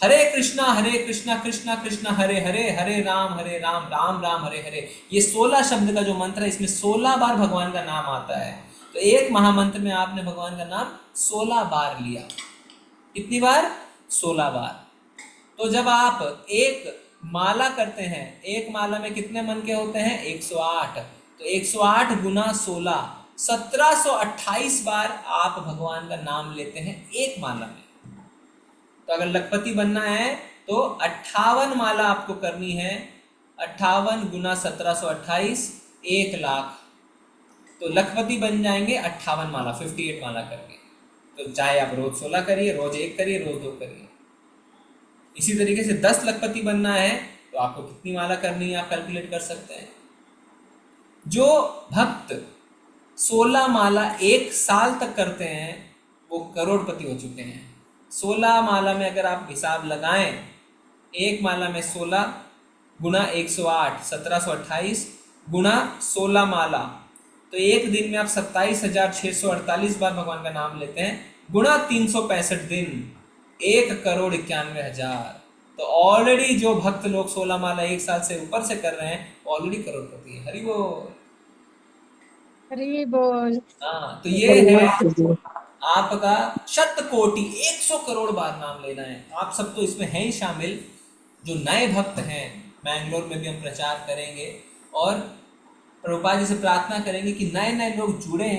हरे कृष्णा कृष्णा कृष्णा हरे हरे, हरे राम राम राम हरे हरे। ये 16 शब्द का जो मंत्र है, इसमें 16 बार भगवान का नाम आता है। तो एक महामंत्र में आपने भगवान का नाम 16 बार लिया। कितनी बार? 16 बार। तो जब आप एक माला करते हैं, एक माला में कितने मन के होते हैं? 108। तो 108 गुना 16, 1728 बार आप भगवान का नाम लेते हैं एक माला में। तो अगर लखपति बनना है तो 58 माला आपको करनी है। 58 गुना 1728, 1 लाख। तो लखपति बन जाएंगे 58 माला, 58 माला करके। तो चाहे आप रोज 16 करिए, रोज 1 करिए, रोज 2 करिए। इसी तरीके से 10 लखपति बनना है तो आपको कितनी माला करनी है आप कैलकुलेट कर सकते हैं। जो भक्त 16 माला एक साल तक करते हैं वो करोड़पति हो चुके हैं। 16 माला में अगर आप हिसाब लगाएं, एक माला में 16 गुना 108 1728 गुना 16 माला, तो एक दिन में आप 27,648 बार भगवान का नाम लेते हैं, गुना 365 दिन 1,91,000। तो ऑलरेडी जो भक्त लोग 16 माला एक साल से ऊपर से कर रहे हैं ऑलरेडी करोड़पति है। हरि बोल, हरि बोल। हाँ, तो ये है आपका 100 कोटि 100 करोड़ बार नाम लेना है। आप सब तो इसमें हैं ही शामिल। जो नए भक्त हैं, मैंगलोर में भी हम प्रचार करेंगे और प्रभुपाद जी से प्रार्थना करेंगे कि नए नए लोग जुड़े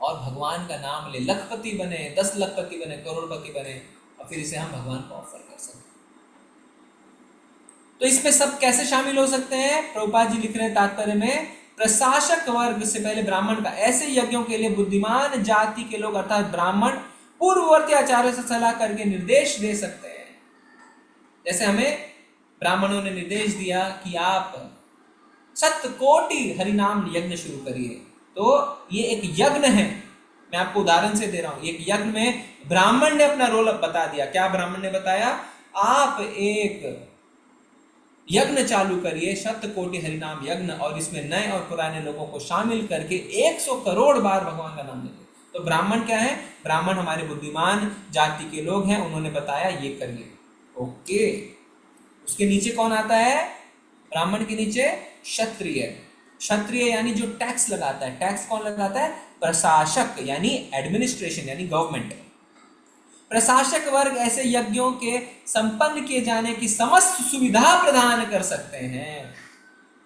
और भगवान का नाम ले, लखपति बने, 10 लखपति बने, करोड़पति बने, और फिर इसे हम भगवान को ऑफर कर सकते हैं। तो इसमें सब कैसे शामिल हो सकते हैं? प्रभुपाद जी लिख रहे हैं तात्पर्य में, प्रशासक वर्ग से पहले ब्राह्मण का, ऐसे यज्ञों के लिए बुद्धिमान जाति के लोग अर्थात ब्राह्मण पूर्ववर्ती आचार्यों से सलाह करके निर्देश दे सकते हैं। जैसे हमें ब्राह्मणों ने निर्देश दिया कि आप 100 कोटि हरिनाम यज्ञ शुरू करिए, तो ये एक यज्ञ है। मैं आपको उदाहरण से दे रहा हूं। एक यज्ञ में ब्राह्मण ने अपना रोल बता दिया। क्या ब्राह्मण ने बताया? आप एक यज्ञ चालू करिए, 100 कोटि हरिनाम यज्ञ, और इसमें नए और पुराने लोगों को शामिल करके 100 करोड़ बार भगवान का नाम लेंगे। तो ब्राह्मण क्या है? ब्राह्मण हमारे बुद्धिमान जाति के लोग हैं, उन्होंने बताया ये करिए। ओके, उसके नीचे कौन आता है? ब्राह्मण के नीचे क्षत्रिय। क्षत्रिय यानी जो टैक्स लगाता है। टैक्स कौन लगाता है? प्रशासक यानी एडमिनिस्ट्रेशन यानी गवर्नमेंट। प्रशासक वर्ग ऐसे यज्ञों के संपन्न किए जाने की समस्त सुविधा प्रदान कर सकते हैं।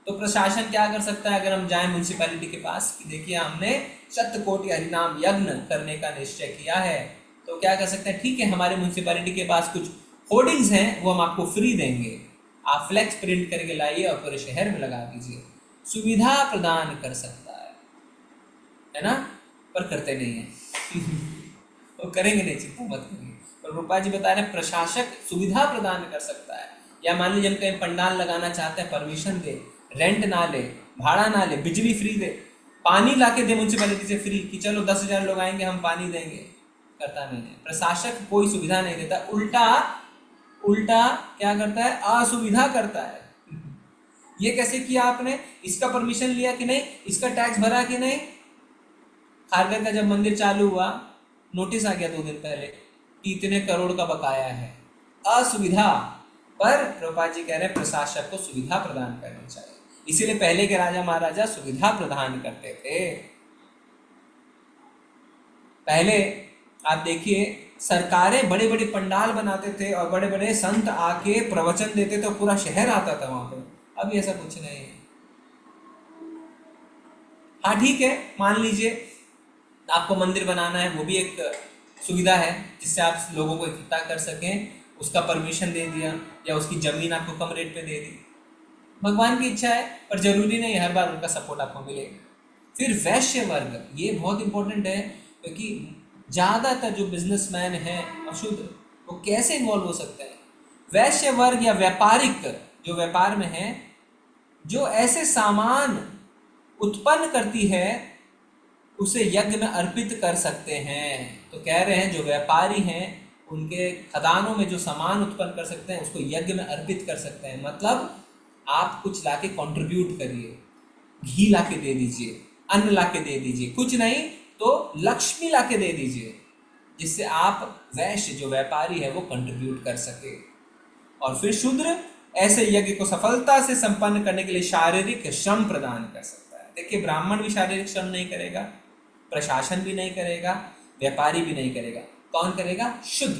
तो प्रशासन क्या कर सकता है? अगर हम जाएं म्युनिसिपैलिटी के पास कि देखिए हमने 100 कोटि हरिनाम यज्ञ करने का निश्चय किया है, तो क्या कर सकते हैं? ठीक है, हमारे म्युनिसिपैलिटी के पास कुछ होर्डिंग्स हैं, वो हम आपको फ्री देंगे, आप फ्लेक्स प्रिंट करके लाइए और पूरे शहर में लगा दीजिए। सुविधा प्रदान कर सकता है ना, पर करते नहीं है। वो करेंगे नहीं, चिंता मत करिए। पर रूपा जी बता रहे हैं प्रशासक सुविधा प्रदान कर सकता है। या मान लीजिए हम कहीं पंडाल लगाना चाहते हैं, परमिशन दे, रेंट ना ले, भाड़ा ना ले, बिजली फ्री दे, पानी लाके दे म्युनिसिपैलिटी से फ्री कि चलो 10,000 लोग आएंगे हम पानी देंगे, करता नहीं है। प्रशासक कोई सुविधा नहीं देता, उल्टा क्या करता है? असुविधा करता है। ये कैसे किया आपने? इसका परमिशन लिया कि नहीं, इसका टैक्स भरा कि नहीं? खारगर का जब मंदिर चालू हुआ, नोटिस आ गया 2 दिन पहले कि इतने करोड़ का बकाया है। असुविधा। पर प्रभुपाद जी कह रहे हैं प्रशासक को सुविधा प्रदान करनी चाहिए। इसीलिए पहले के राजा महाराजा सुविधा प्रदान करते थे। पहले आप देखिए सरकारें बड़े बड़े पंडाल बनाते थे और बड़े बड़े संत आके प्रवचन देते थे, पूरा शहर आता था वहां पे। अभी ऐसा कुछ नहीं है। हाँ ठीक है, मान लीजिए आपको मंदिर बनाना है, वो भी एक सुविधा है जिससे आप लोगों को इकट्ठा कर सकें, उसका परमिशन दे दिया या उसकी जमीन आपको कम रेट पे दे दी। भगवान की इच्छा है, पर जरूरी नहीं हर बार उनका सपोर्ट आपको मिलेगा। फिर वैश्य वर्ग, ये बहुत इंपॉर्टेंट है क्योंकि ज़्यादातर जो बिजनेसमैन हैं अशुद्ध, वो कैसे इन्वॉल्व हो सकते हैं? वैश्य वर्ग या व्यापारिक जो व्यापार में है, जो ऐसे सामान उत्पन्न करती है उसे यज्ञ में अर्पित कर सकते हैं। तो कह रहे हैं जो व्यापारी हैं उनके खदानों में जो सामान उत्पन्न कर सकते हैं उसको यज्ञ में अर्पित कर सकते हैं। मतलब आप कुछ लाके कंट्रीब्यूट करिए, घी लाके दे दीजिए, अन्न लाके दे दीजिए, कुछ नहीं तो लक्ष्मी लाके दे दीजिए, जिससे आप वैश्य जो व्यापारी है वो कंट्रीब्यूट कर सके। और फिर शूद्र ऐसे यज्ञ को सफलता से संपन्न करने के लिए शारीरिक श्रम प्रदान कर सकता है। देखिए ब्राह्मण भी शारीरिक श्रम नहीं करेगा, प्रशासन भी नहीं करेगा, व्यापारी भी नहीं करेगा। कौन करेगा? शुद्ध।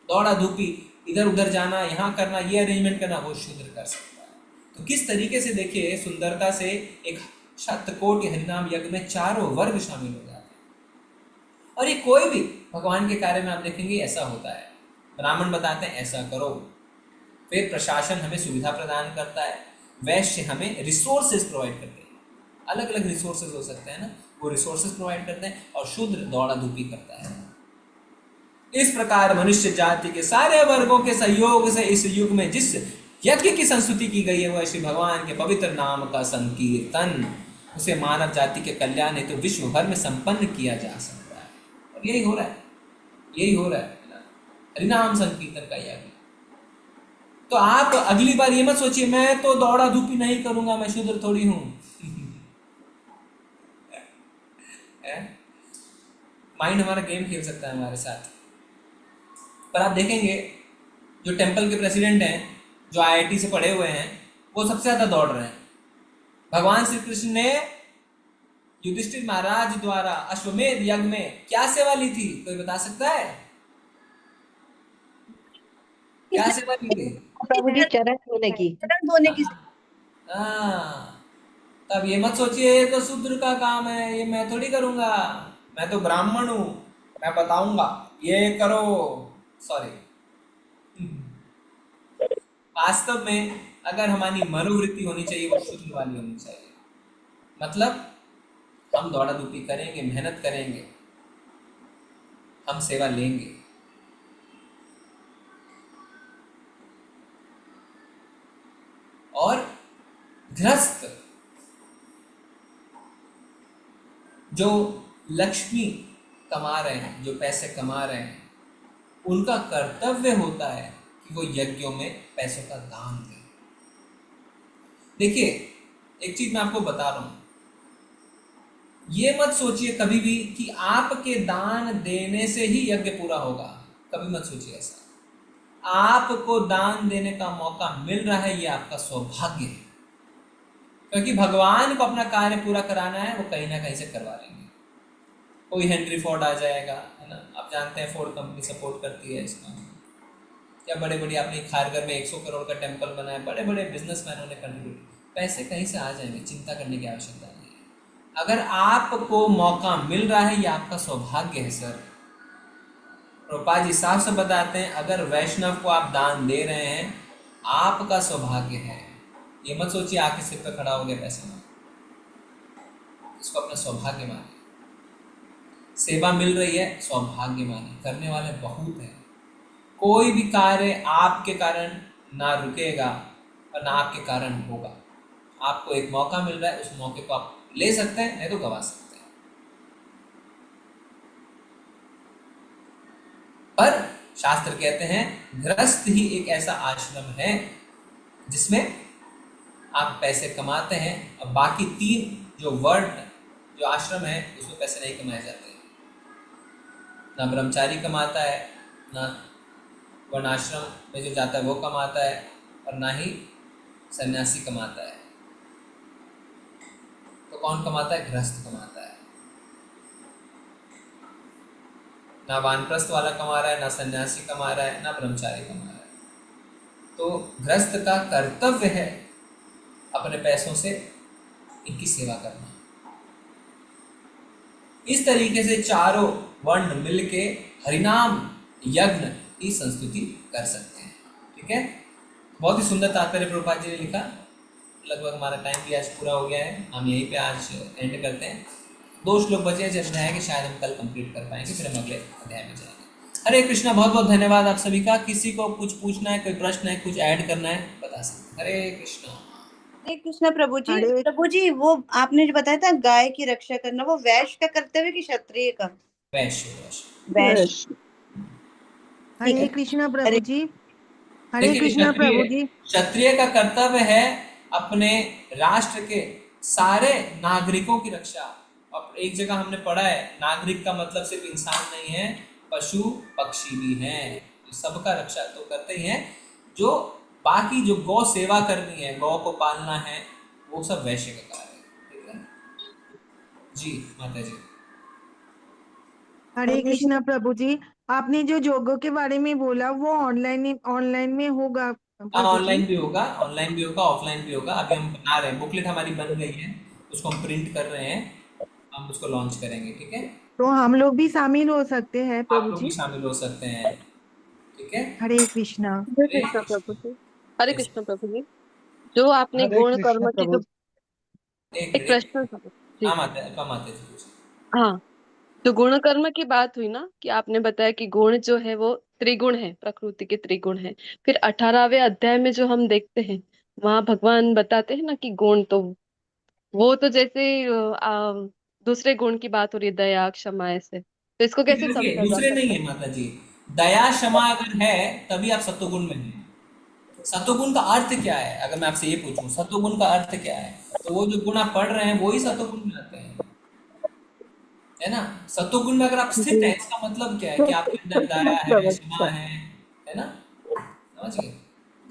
दौड़ा धूपी, इधर उधर जाना, यहाँ करना, ये अरेंजमेंट करना, वो शूद्र कर सकता है। तो किस तरीके से देखिए सुंदरता से एक 100 कोटि हरिनाम यज्ञ में चारों वर्ग शामिल हो जाते हैं। और ये कोई भी भगवान के कार्य में आप देखेंगे ऐसा होता है। ब्राह्मण बताते हैं ऐसा करो, फिर प्रशासन हमें सुविधा प्रदान करता है, वैश्य हमें रिसोर्सेज प्रोवाइड करते हैं, अलग अलग रिसोर्सेज हो सकते हैं ना, वो रिसोर्सेज प्रोवाइड करते हैं, और शूद्र दौड़ा धूपी करता है। इस प्रकार मनुष्य जाति के सारे वर्गों के सहयोग से इस युग में जिस यज्ञ की संस्तुति की गई है वह श्री भगवान के पवित्र नाम का संकीर्तन। उसे मानव जाति के कल्याण हेतु विश्व भर में संपन्न किया जा सकता है। और यही हो रहा है, यही हो रहा है ना, हरिनाम संकीर्तन का यज्ञ। तो आप अगली बार ये मत सोचिए मैं तो दौड़ा धूपी नहीं करूंगा, मैं शूद्र थोड़ी हूं। माइंड हमारा गेम खेल सकता है हमारे साथ। पर आप देखेंगे जो टेंपल के प्रेसिडेंट हैं, जो आईआईटी से पढ़े हुए हैं, वो सबसे ज्यादा दौड़ रहे हैं। भगवान श्री कृष्ण ने युधिष्ठिर महाराज द्वारा अश्वमेध यज्ञ में क्या सेवा ली थी, कोई बता सकता है? क्या सेवा ली थी? प्रभु जी चरण धोने की। चरण धोने की। तब ये मत सोचिए ये तो शूद्र का काम है, ये मैं थोड़ी करूंगा, मैं तो ब्राह्मण हूं, मैं बताऊंगा ये करो। सॉरी, वास्तव में अगर हमारी मनोवृत्ति होनी चाहिए वो शुद्ध वाली होनी चाहिए। मतलब हम दौड़ा धूपी करेंगे, मेहनत करेंगे, हम सेवा लेंगे। और गृहस्थ जो लक्ष्मी कमा रहे हैं, जो पैसे कमा रहे हैं, उनका कर्तव्य होता है कि वो यज्ञों में पैसों का दान दें। देखिए एक चीज मैं आपको बता रहा हूं, ये मत सोचिए कभी भी कि आपके दान देने से ही यज्ञ पूरा होगा, कभी मत सोचिए ऐसा। आपको दान देने का मौका मिल रहा है, ये आपका सौभाग्य है, क्योंकि भगवान को अपना कार्य पूरा कराना है, वो कहीं ना कहीं से करवा लेंगे। कोई हेनरी फोर्ड आ जाएगा, है ना, आप जानते हैं फोर्ड कंपनी सपोर्ट करती है इसका, या बड़े बड़े आपने खारगर में 100 करोड़ का टेम्पल बनाया, बड़े बड़े बिजनेसमैनों ने कंट्रीब्यूट, पैसे कहीं से आ जाएंगे, चिंता करने की आवश्यकता नहीं है। अगर आपको मौका मिल रहा है, ये आपका सौभाग्य है सर। प्रभुपाद जी साफ से बताते हैं, अगर वैष्णव को आप दान दे रहे हैं, आपका सौभाग्य है। ये मत सोचिए आके सिर पर खड़ा हो गया पैसे में, इसको अपना सौभाग्य माने। सेवा मिल रही है, सौभाग्य माने। करने वाले बहुत हैं। कोई भी कार्य आपके कारण ना रुकेगा और ना आपके कारण होगा। आपको एक मौका मिल रहा है, उस मौके को आप ले सकते हैं, नहीं तो गवा सकते हैं। पर शास्त्र कहते हैं गृहस्थ ही एक ऐसा आश्रम है जिसमें आप पैसे कमाते हैं, और बाकी 3 जो वर्ण जो आश्रम है उसमें पैसे नहीं कमाए जाते। ना ब्रह्मचारी कमाता है, ना वर्णाश्रम में जो जाता है वो कमाता है, और ना ही सन्यासी कमाता है। तो कौन कमाता है? गृहस्थ कमाता है। ना वानप्रस्थ वाला कमा रहा है, ना सन्यासी कमा रहा है, ना ब्रह्मचारी कमा रहा है। तो गृहस्थ का कर्तव्य है अपने पैसों से इनकी सेवा करना। इस तरीके से चारों वर्ण मिलके हरिनाम यज्ञ की संस्तुति कर सकते हैं। ठीक है, बहुत ही सुंदर तात्पर्य प्रभुपाद जी ने लिखा। लगभग हमारा टाइम भी आज पूरा हो गया है, हम यहीं पे आज एंड करते हैं। 2 श्लोक बचे हैं जिस अध्याय के, शायद हम कल कंप्लीट कर पाएंगे, फिर हम अगले अध्याय में जाएंगे। हरे कृष्णा, बहुत बहुत धन्यवाद आप सभी का। किसी को कुछ पूछना है, कोई प्रश्न है, कुछ ऐड करना है, बता सकते। हरे कृष्णा। हरे कृष्णा प्रभु जी। प्रभु जी, वो आपने जो बताया था गाय की रक्षा करना, वो वैश्य का कर्तव्य कि क्षत्रिय का? वैश्य। हरे कृष्णा प्रभु जी। हरे कृष्णा प्रभु जी। क्षत्रिय का कर्तव्य है अपने राष्ट्र के सारे नागरिकों की रक्षा। अब एक जगह हमने पढ़ा है, नागरिक का मतलब सिर्फ इंसान नहीं है, पशु पक्षी भी हैं, सबका रक्षा तो करते ही हैं। जो बाकी जो गौ सेवा करनी है, गौ को पालना है, वो सब वैश्य का कार्य है। ठीक है जी माता जी। हरे कृष्णा प्रभु जी। आपने जो जोगो के बारे में बोला वो ऑनलाइन में होगा? ऑनलाइन भी होगा, ऑफलाइन भी होगा। अभी हम बना रहे हैं, बुकलेट हमारी बन गई है, उसको हम प्रिंट कर रहे हैं, हम उसको लॉन्च करेंगे। ठीक है, तो हम लोग भी शामिल हो सकते हैं प्रभु जी? शामिल हो सकते हैं। ठीक है, हरे कृष्णा। हरे कृष्णा प्रभु जी। हरे कृष्णा प्रभु जी। जो आपने गुण कर्म की जो एक प्रश्न था जी। हाँ, तो गुण कर्म की बात हुई ना, कि आपने बताया कि गुण जो है वो त्रिगुण है, प्रकृति के त्रिगुण है। फिर 18वें अध्याय में जो हम देखते हैं, वहां भगवान बताते हैं ना कि गुण तो वो तो जैसे दूसरे गुण की बात हो रही है, दया क्षमा ऐसे, तो इसको कैसे देखिए समझा जा दूसरे नहीं सकता है माता जी, दया क्षमा अगर है तभी आप सत्वगुण में हैं। सत्वगुण का अर्थ क्या है, अगर मैं आपसे ये पूछूं सत्वगुण का अर्थ क्या है, तो वो जो गुण आप पढ़ रहे हैं वही सत्वगुण में आते हैं, है ना। सत्वगुण में अगर आप स्थित जी हैं इसका मतलब क्या है कि आपके अंदर दया है, क्षमा है ना, समझ गए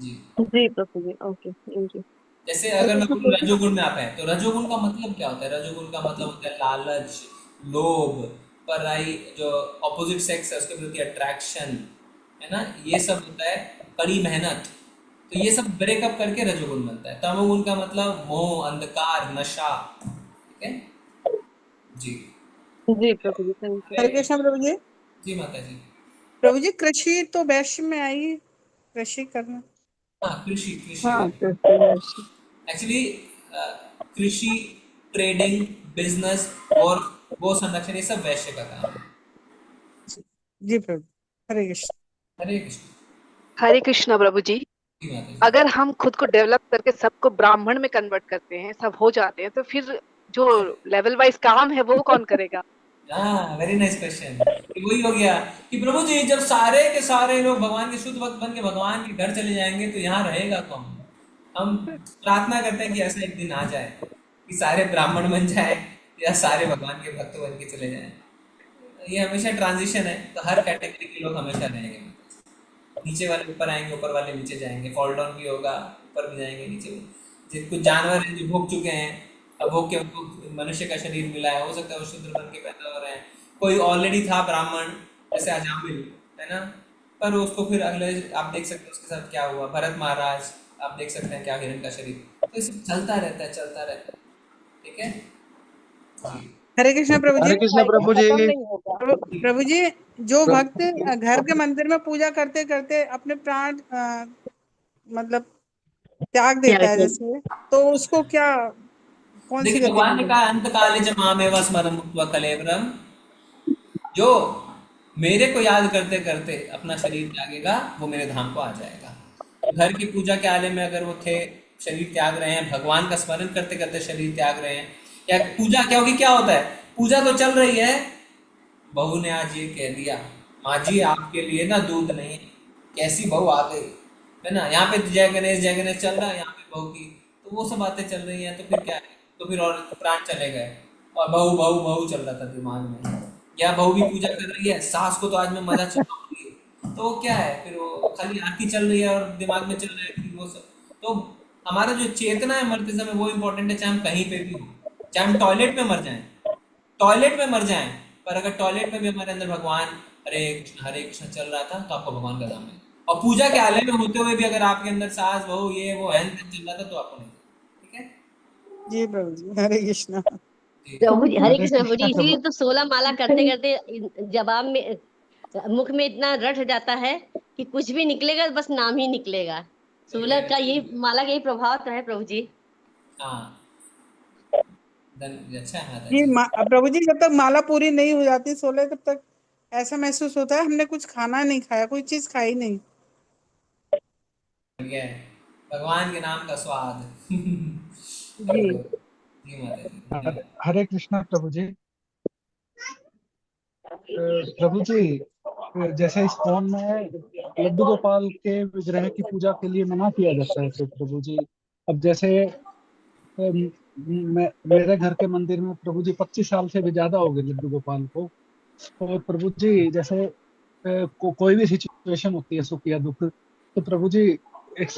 जी। जी प्रभु जी, ओके, थैंक यू। जैसे अगर मैं बोलूं रजोगुण में आप हैं, तो रजोगुण का मतलब क्या होता है, रजोगुण का मतलब होता है लालच, लोभ, पराई जो ऑपोजिट सेक्स है उसके प्रति अट्रैक्शन, है ना, ये सब होता है, कड़ी मेहनत, तो ये सब ब्रेकअप करके रजोगुण बनता है। तमोगुण का मतलब मोह, अंधकार, नशा, ठीक है जी। जी प्रभु जी, थैंक यू। हरे कृष्ण प्रभु जी। जी माता जी। प्रभु जी कृषि तो वैश्य में आई, कृषि करना। हाँ कृषि, कृषि हाँ एक्चुअली कृषि, ट्रेडिंग, बिजनेस और गो संरक्षण ये सब वैश्य का काम है। जी प्रभु, हरे कृष्ण। हरे कृष्ण। हरे कृष्णा प्रभु जी। जी माता जी। अगर हम खुद को डेवलप करके सबको ब्राह्मण में कन्वर्ट करते हैं, सब हो जाते हैं, तो फिर जो लेवल वाइज काम है वो कौन करेगा? हाँ वेरी नाइस क्वेश्चन। वही हो गया कि प्रभु जी जब सारे के सारे लोग भगवान के शुद्ध भक्त बन के भगवान के घर चले जाएंगे तो यहाँ रहेगा कौन। हम प्रार्थना करते हैं कि ऐसा एक दिन आ जाए कि सारे ब्राह्मण बन जाए या सारे भगवान के भक्त बन के चले जाएं। ये हमेशा ट्रांजिशन है, तो हर कैटेगरी के लोग हमेशा रहेंगे, नीचे वाले ऊपर आएंगे, ऊपर वाले नीचे जाएंगे, फॉल डाउन भी होगा, ऊपर भी जाएंगे, नीचे भी। कुछ जानवर हैं जो भोग चुके हैं, अब भोग के उनको मनुष्य का शरीर मिला है, हो सकता है वो शूद्र बन के पैदा हो रहे हैं। कोई ऑलरेडी था ब्राह्मण जैसे अजामिल, है ना, पर उसको फिर अगले आप देख सकते हैं उसके साथ क्या हुआ, भरत महाराज आप देख सकते हैं क्या हिरण का शरीर, तो ये सब चलता रहता है, चलता रहता है, ठीक है जी। हरे कृष्ण प्रभु जी। हरे कृष्ण प्रभु जी। प्रभु जी जो भक्त घर के मंदिर में पूजा करते करते अपने प्राण मतलब त्याग देता है जैसे, तो उसको क्या, कौन सी देखिए गति भगवान ने मिलेगी? कहा अंत काले च मामेव स्मरन् मुक्त्वा कलेवरम, जो मेरे को याद करते करते अपना शरीर त्यागेगा वो मेरे धाम को आ जाएगा। घर की पूजा के आले में अगर वो थे, शरीर त्याग रहे हैं, भगवान का स्मरण करते करते शरीर त्याग रहे हैं, या पूजा क्या होगी, क्या होता है, पूजा तो चल रही है, बहू ने आज ये कह दिया माँ जी आपके लिए ना दूध नहीं है, कैसी बहू आ गई, है ना, यहाँ पे जय गणेश चल रहा है, यहाँ पे बहू की, तो वो सब बातें चल रही हैं, तो फिर क्या है, तो फिर और प्राण चले गए और बहू बहू बहू चल रहा था दिमाग में, या बहू भी पूजा कर रही है, सास को तो आज मैं मजा चलाऊंगी, तो वो क्या है, फिर वो खाली आरती चल रही है और दिमाग में चल रहा है फिर वो सब। तो हमारा जो चेतना है मरते समय वो इम्पोर्टेंट है, चाहे हम कहीं पे भी हो, चाहे हम टॉयलेट में मर जाएं, टॉयलेट में मर जाएं, पर अगर टॉयलेट में भी हमारे अंदर भगवान हरे कृष्ण चल रहा था तो आपको भगवान का धाम है। और पूजा के आलय में होते हुए भी अगर आपके अंदर सास बहू ये वो हैन चल रहा था तो आपको नहीं, ठीक है जी प्रभु जी, हरे कृष्ण। प्रभु जी हरे कृष्ण प्रभु जी, प्रभु इसीलिए तो 16 माला करते करते जवाब में मुख में इतना रट जाता है कि कुछ भी निकलेगा बस नाम ही निकलेगा। 16 का यही माला का यही प्रभाव तो है प्रभु जी। हाँ अच्छा है माता जी जी। प्रभु जी जब तक माला पूरी नहीं हो जाती 16 तब तक ऐसा महसूस होता है हमने कुछ खाना नहीं खाया, कोई चीज खाई नहीं। ठीक है, भगवान के नाम का स्वाद। जी जी माता जी। हरे कृष्णा प्रभु जी। प्रभु जी जैसे इस कौन में लड्डू गोपाल के विग्रह की पूजा के लिए मना किया जाता है, तो प्रभु जी अब जैसे मेरे घर के मंदिर में प्रभु जी 25 साल से भी ज्यादा हो गए लड्डू गोपाल को, तो प्रभु जी जैसे कोई भी सिचुएशन होती है सुख या दुख, तो प्रभु जी एक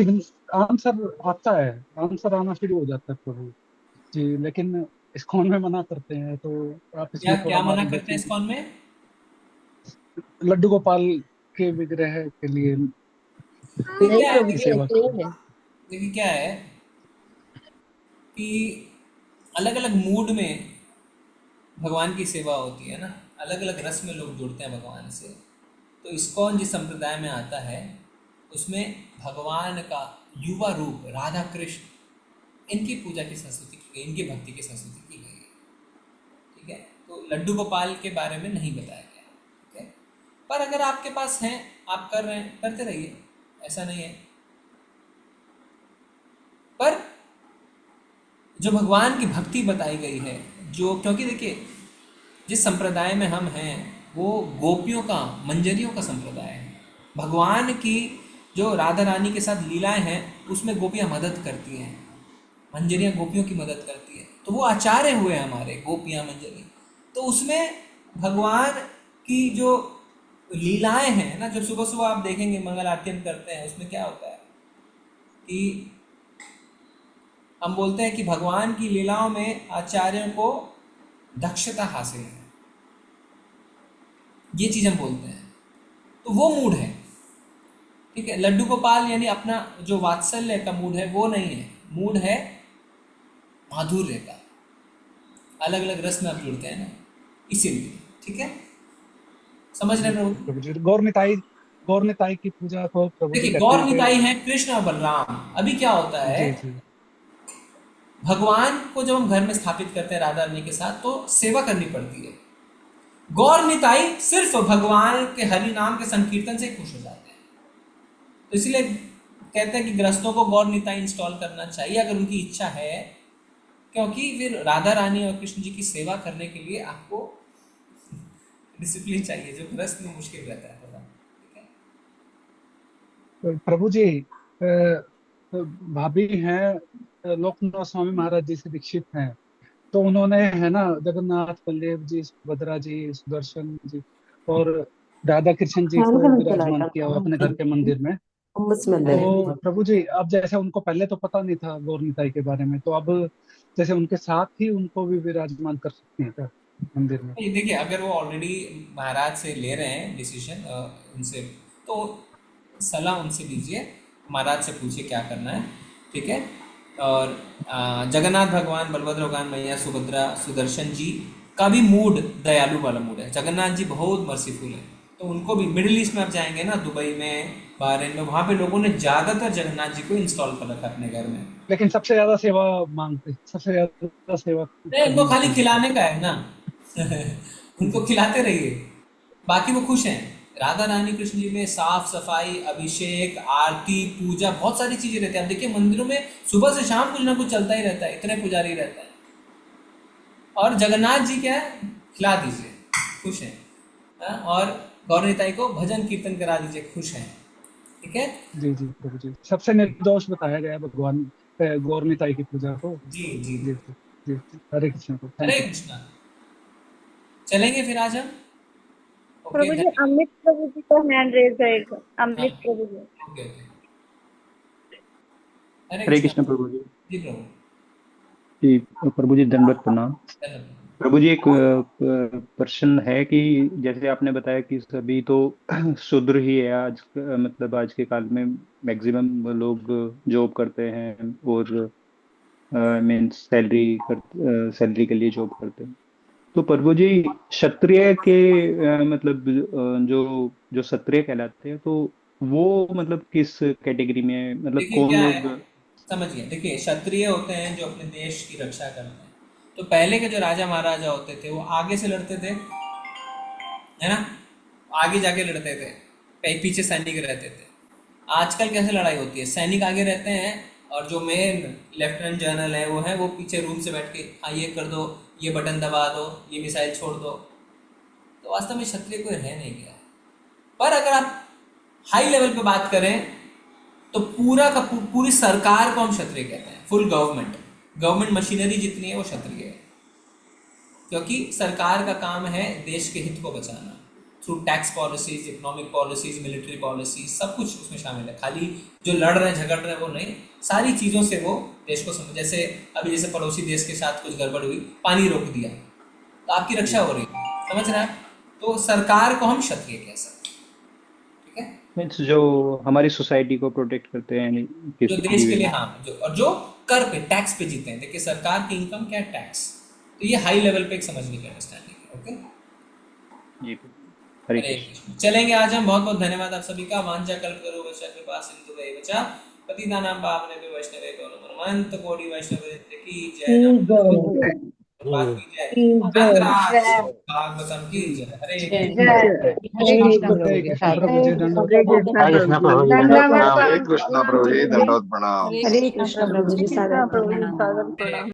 आंसर आता है, आंसर आना शुरू हो जाता है प्रभु जी, लेकिन इस्कॉन में मना करते हैं, तो आप क्या इसमें थोड़ा क्या मना मार्गदर्शन करते हैं इस्कॉन में? लड्डू गोपाल के विग्रह के लिए नहीं क्या है, प्रभु जी सेवा ऐसे नहीं है। देखिए क्या है कि अलग अलग मूड में भगवान की सेवा होती है ना, अलग अलग रस में लोग जुड़ते हैं भगवान से। तो इस्कॉन जिस संप्रदाय में आता है उसमें भगवान का युवा रूप राधा कृष्ण इनकी पूजा की संस्कृति की गई, इनकी भक्ति की संस्कृति की गई है, ठीक है। तो लड्डू गोपाल के बारे में नहीं बताया गया, ठीक है। पर अगर आपके पास हैं, आप कर रहे हैं, करते रहिए, ऐसा नहीं है। पर जो भगवान की भक्ति बताई गई है, जो क्योंकि देखिए जिस संप्रदाय में हम हैं वो गोपियों का, मंजरियों का संप्रदाय है। भगवान की जो राधा रानी के साथ लीलाएं हैं उसमें गोपियां मदद करती हैं, मंजरियां गोपियों की मदद करती है, तो वो आचार्य हुए हमारे गोपियां मंजरी। तो उसमें भगवान की जो लीलाएं हैं ना, जब सुबह सुबह आप देखेंगे मंगल आरती हम करते हैं, उसमें क्या होता है कि हम बोलते हैं कि भगवान की लीलाओं में आचार्यों को दक्षता हासिल है, ये चीज हम बोलते हैं। तो वो मूड है, ठीक है। लड्डू गोपाल यानी अपना जो वात्सल्य का मूड है वो नहीं है, मूड है माधुर्य का, अलग अलग रस में आप जुड़ते हैं ना, इसीलिए, ठीक है। समझ रहे हैं प्रभु जी? गौर निताई की पूजा को प्रभु जी देखिए गौर निताई है कृष्ण और बलराम। अभी क्या होता है, भगवान को जब हम घर में स्थापित करते हैं राधा रानी के साथ तो सेवा करनी पड़ती है। गौर निताई सिर्फ भगवान के हरि नाम के संकीर्तन से खुश हो जाते हैं, तो इसलिए कहते हैं कि गृहस्थों को गौर निताई इंस्टॉल करना चाहिए अगर उनकी इच्छा है, क्योंकि फिर राधा रानी और कृष्ण जी की सेवा करने के लिए आपको डिसिप्लिन चाहिए, जो गृहस्थ में मुश्किल रहता है थोड़ा, ठीक है। प्रभु जी भाभी हैं लोकनाथ स्वामी महाराज जी से दीक्षित हैं, तो उन्होंने है ना जगन्नाथ, बलदेव जी, सुभद्रा जी, सुदर्शन जी और राधा कृष्ण जी को विराजमान किया अपने घर के मंदिर में। तो प्रभु जी अब जैसे उनको पहले तो पता नहीं था गौर निताई के बारे में, तो अब जैसे उनके साथ ही उनको भी विराजमान कर सकते हैं क्या मंदिर में? देखिए अगर वो ऑलरेडी महाराज से ले रहे हैं डिसीजन उनसे, तो सलाह उनसे लीजिए, महाराज से पूछिए क्या करना है, ठीक है। और जगन्नाथ भगवान, बलभद्र भगवान, मैया सुभद्रा, सुदर्शन जी का भी मूड दयालु वाला मूड है। जगन्नाथ जी बहुत मर्सीफुल है, तो उनको भी मिडिल ईस्ट में आप जाएंगे ना, दुबई में, बहरीन में, वहाँ पे लोगों ने ज़्यादातर जगन्नाथ जी को इंस्टॉल कर रखा अपने घर में। लेकिन सबसे ज़्यादा सेवा मांगते, सबसे ज़्यादा सेवा उनको खाली खिलाने का है ना उनको खिलाते रहिए, बाकी वो खुश हैं। राधा रानी कृष्ण जी में साफ सफाई, अभिषेक, आरती, पूजा, बहुत सारी चीजें रहती है। आप देखिए मंदिरों में सुबह से शाम कुछ ना कुछ चलता ही रहता है, इतने पुजारी रहता है। और जगन्नाथ जी क्या है, खिला दीजिए, खुश हैं। और गौर निताई को भजन कीर्तन करा दीजिए, खुश हैं, ठीक है। जी जी प्रभु जी, सबसे निर्दोष बताया गया भगवान गौर निताई की पूजा को। जी जी जी जी, हरे कृष्ण। हरे कृष्णा। चलेंगे फिर आज हम प्रभु जी, अमित प्रभु जी का हैंड रेज है, अमित प्रभु जी। हरे कृष्ण प्रभु जी। जी प्रभु जी, प्रभु जी दंडवत प्रणाम। प्रभु जी एक प्रश्न है कि जैसे आपने बताया कि सभी तो शूद्र ही है आज, मतलब आज के काल में मैक्सिमम लोग जॉब करते हैं और मीन्स सैलरी के लिए जॉब करते हैं। तो प्रभु जी क्षत्रिय के मतलब जो क्षत्रिय कहलाते हैं, तो वो मतलब किस कैटेगरी में, मतलब कौन लोग? समझिए, देखिए क्षत्रिय होते हैं जो अपने देश की रक्षा करते हैं। तो पहले के जो राजा महाराजा होते थे वो आगे से लड़ते थे, है ना, आगे जाके लड़ते थे, कहीं पीछे सैनिक रहते थे। आजकल कैसे लड़ाई होती है, सैनिक आगे रहते हैं और जो मेन लेफ्टिनेंट जनरल है वो पीछे रूम से बैठ के हाँ ये कर दो, ये बटन दबा दो, ये मिसाइल छोड़ दो। तो वास्तव में क्षत्रिय कोई रह नहीं गया। पर अगर आप हाई लेवल पे बात करें तो पूरी सरकार को हम क्षत्रिय कहते हैं। फुल गवर्नमेंट मशीनरी जितनी है वो क्षत्रिय है, क्योंकि सरकार का काम है देश के हित को बचाना through tax policies, economic policies, military policies, सब कुछ उसमें शामिल है। खाली जो लड़ रहे हैं झगड़ रहे हैं वो नहीं, सारी चीज़ों से वो देश को समझ। जैसे अभी जैसे पड़ोसी देश के साथ कुछ गड़बड़ हुई, पानी रोक दिया, तो आपकी रक्षा हो रही है, समझ रहे हैं? तो सरकार को हम क्षत्रिय कह सकते हैं, ठीक है। मीन्स जो हमारी सोसाइटी को प्रोटेक्ट करते हैं, जो देश के लिए, हाँ, जो कर पे, टैक्स पे जीते हैं। देखिए सरकार की इनकम क्या है, टैक्स। तो ये हाई लेवल पे एक समझने की अंडरस्टैंडिंग है, ओके जी। हरे कृष्ण। चलेंगे आज हम। बहुत बहुत धन्यवाद आप सभी का। वांछा कल्पतरुभ्यश्च कृपा सिंधुभ्यैव च पतितानां पावनेभ्यो वैष्णवेभ्यो नमो नमः। अनंत कोटि वैष्णव की जय। भागवतम की जय। हरे कृष्ण प्रभु जी, दंडवत प्रणाम। हरे कृष्ण प्रभु जी, सादर प्रणाम।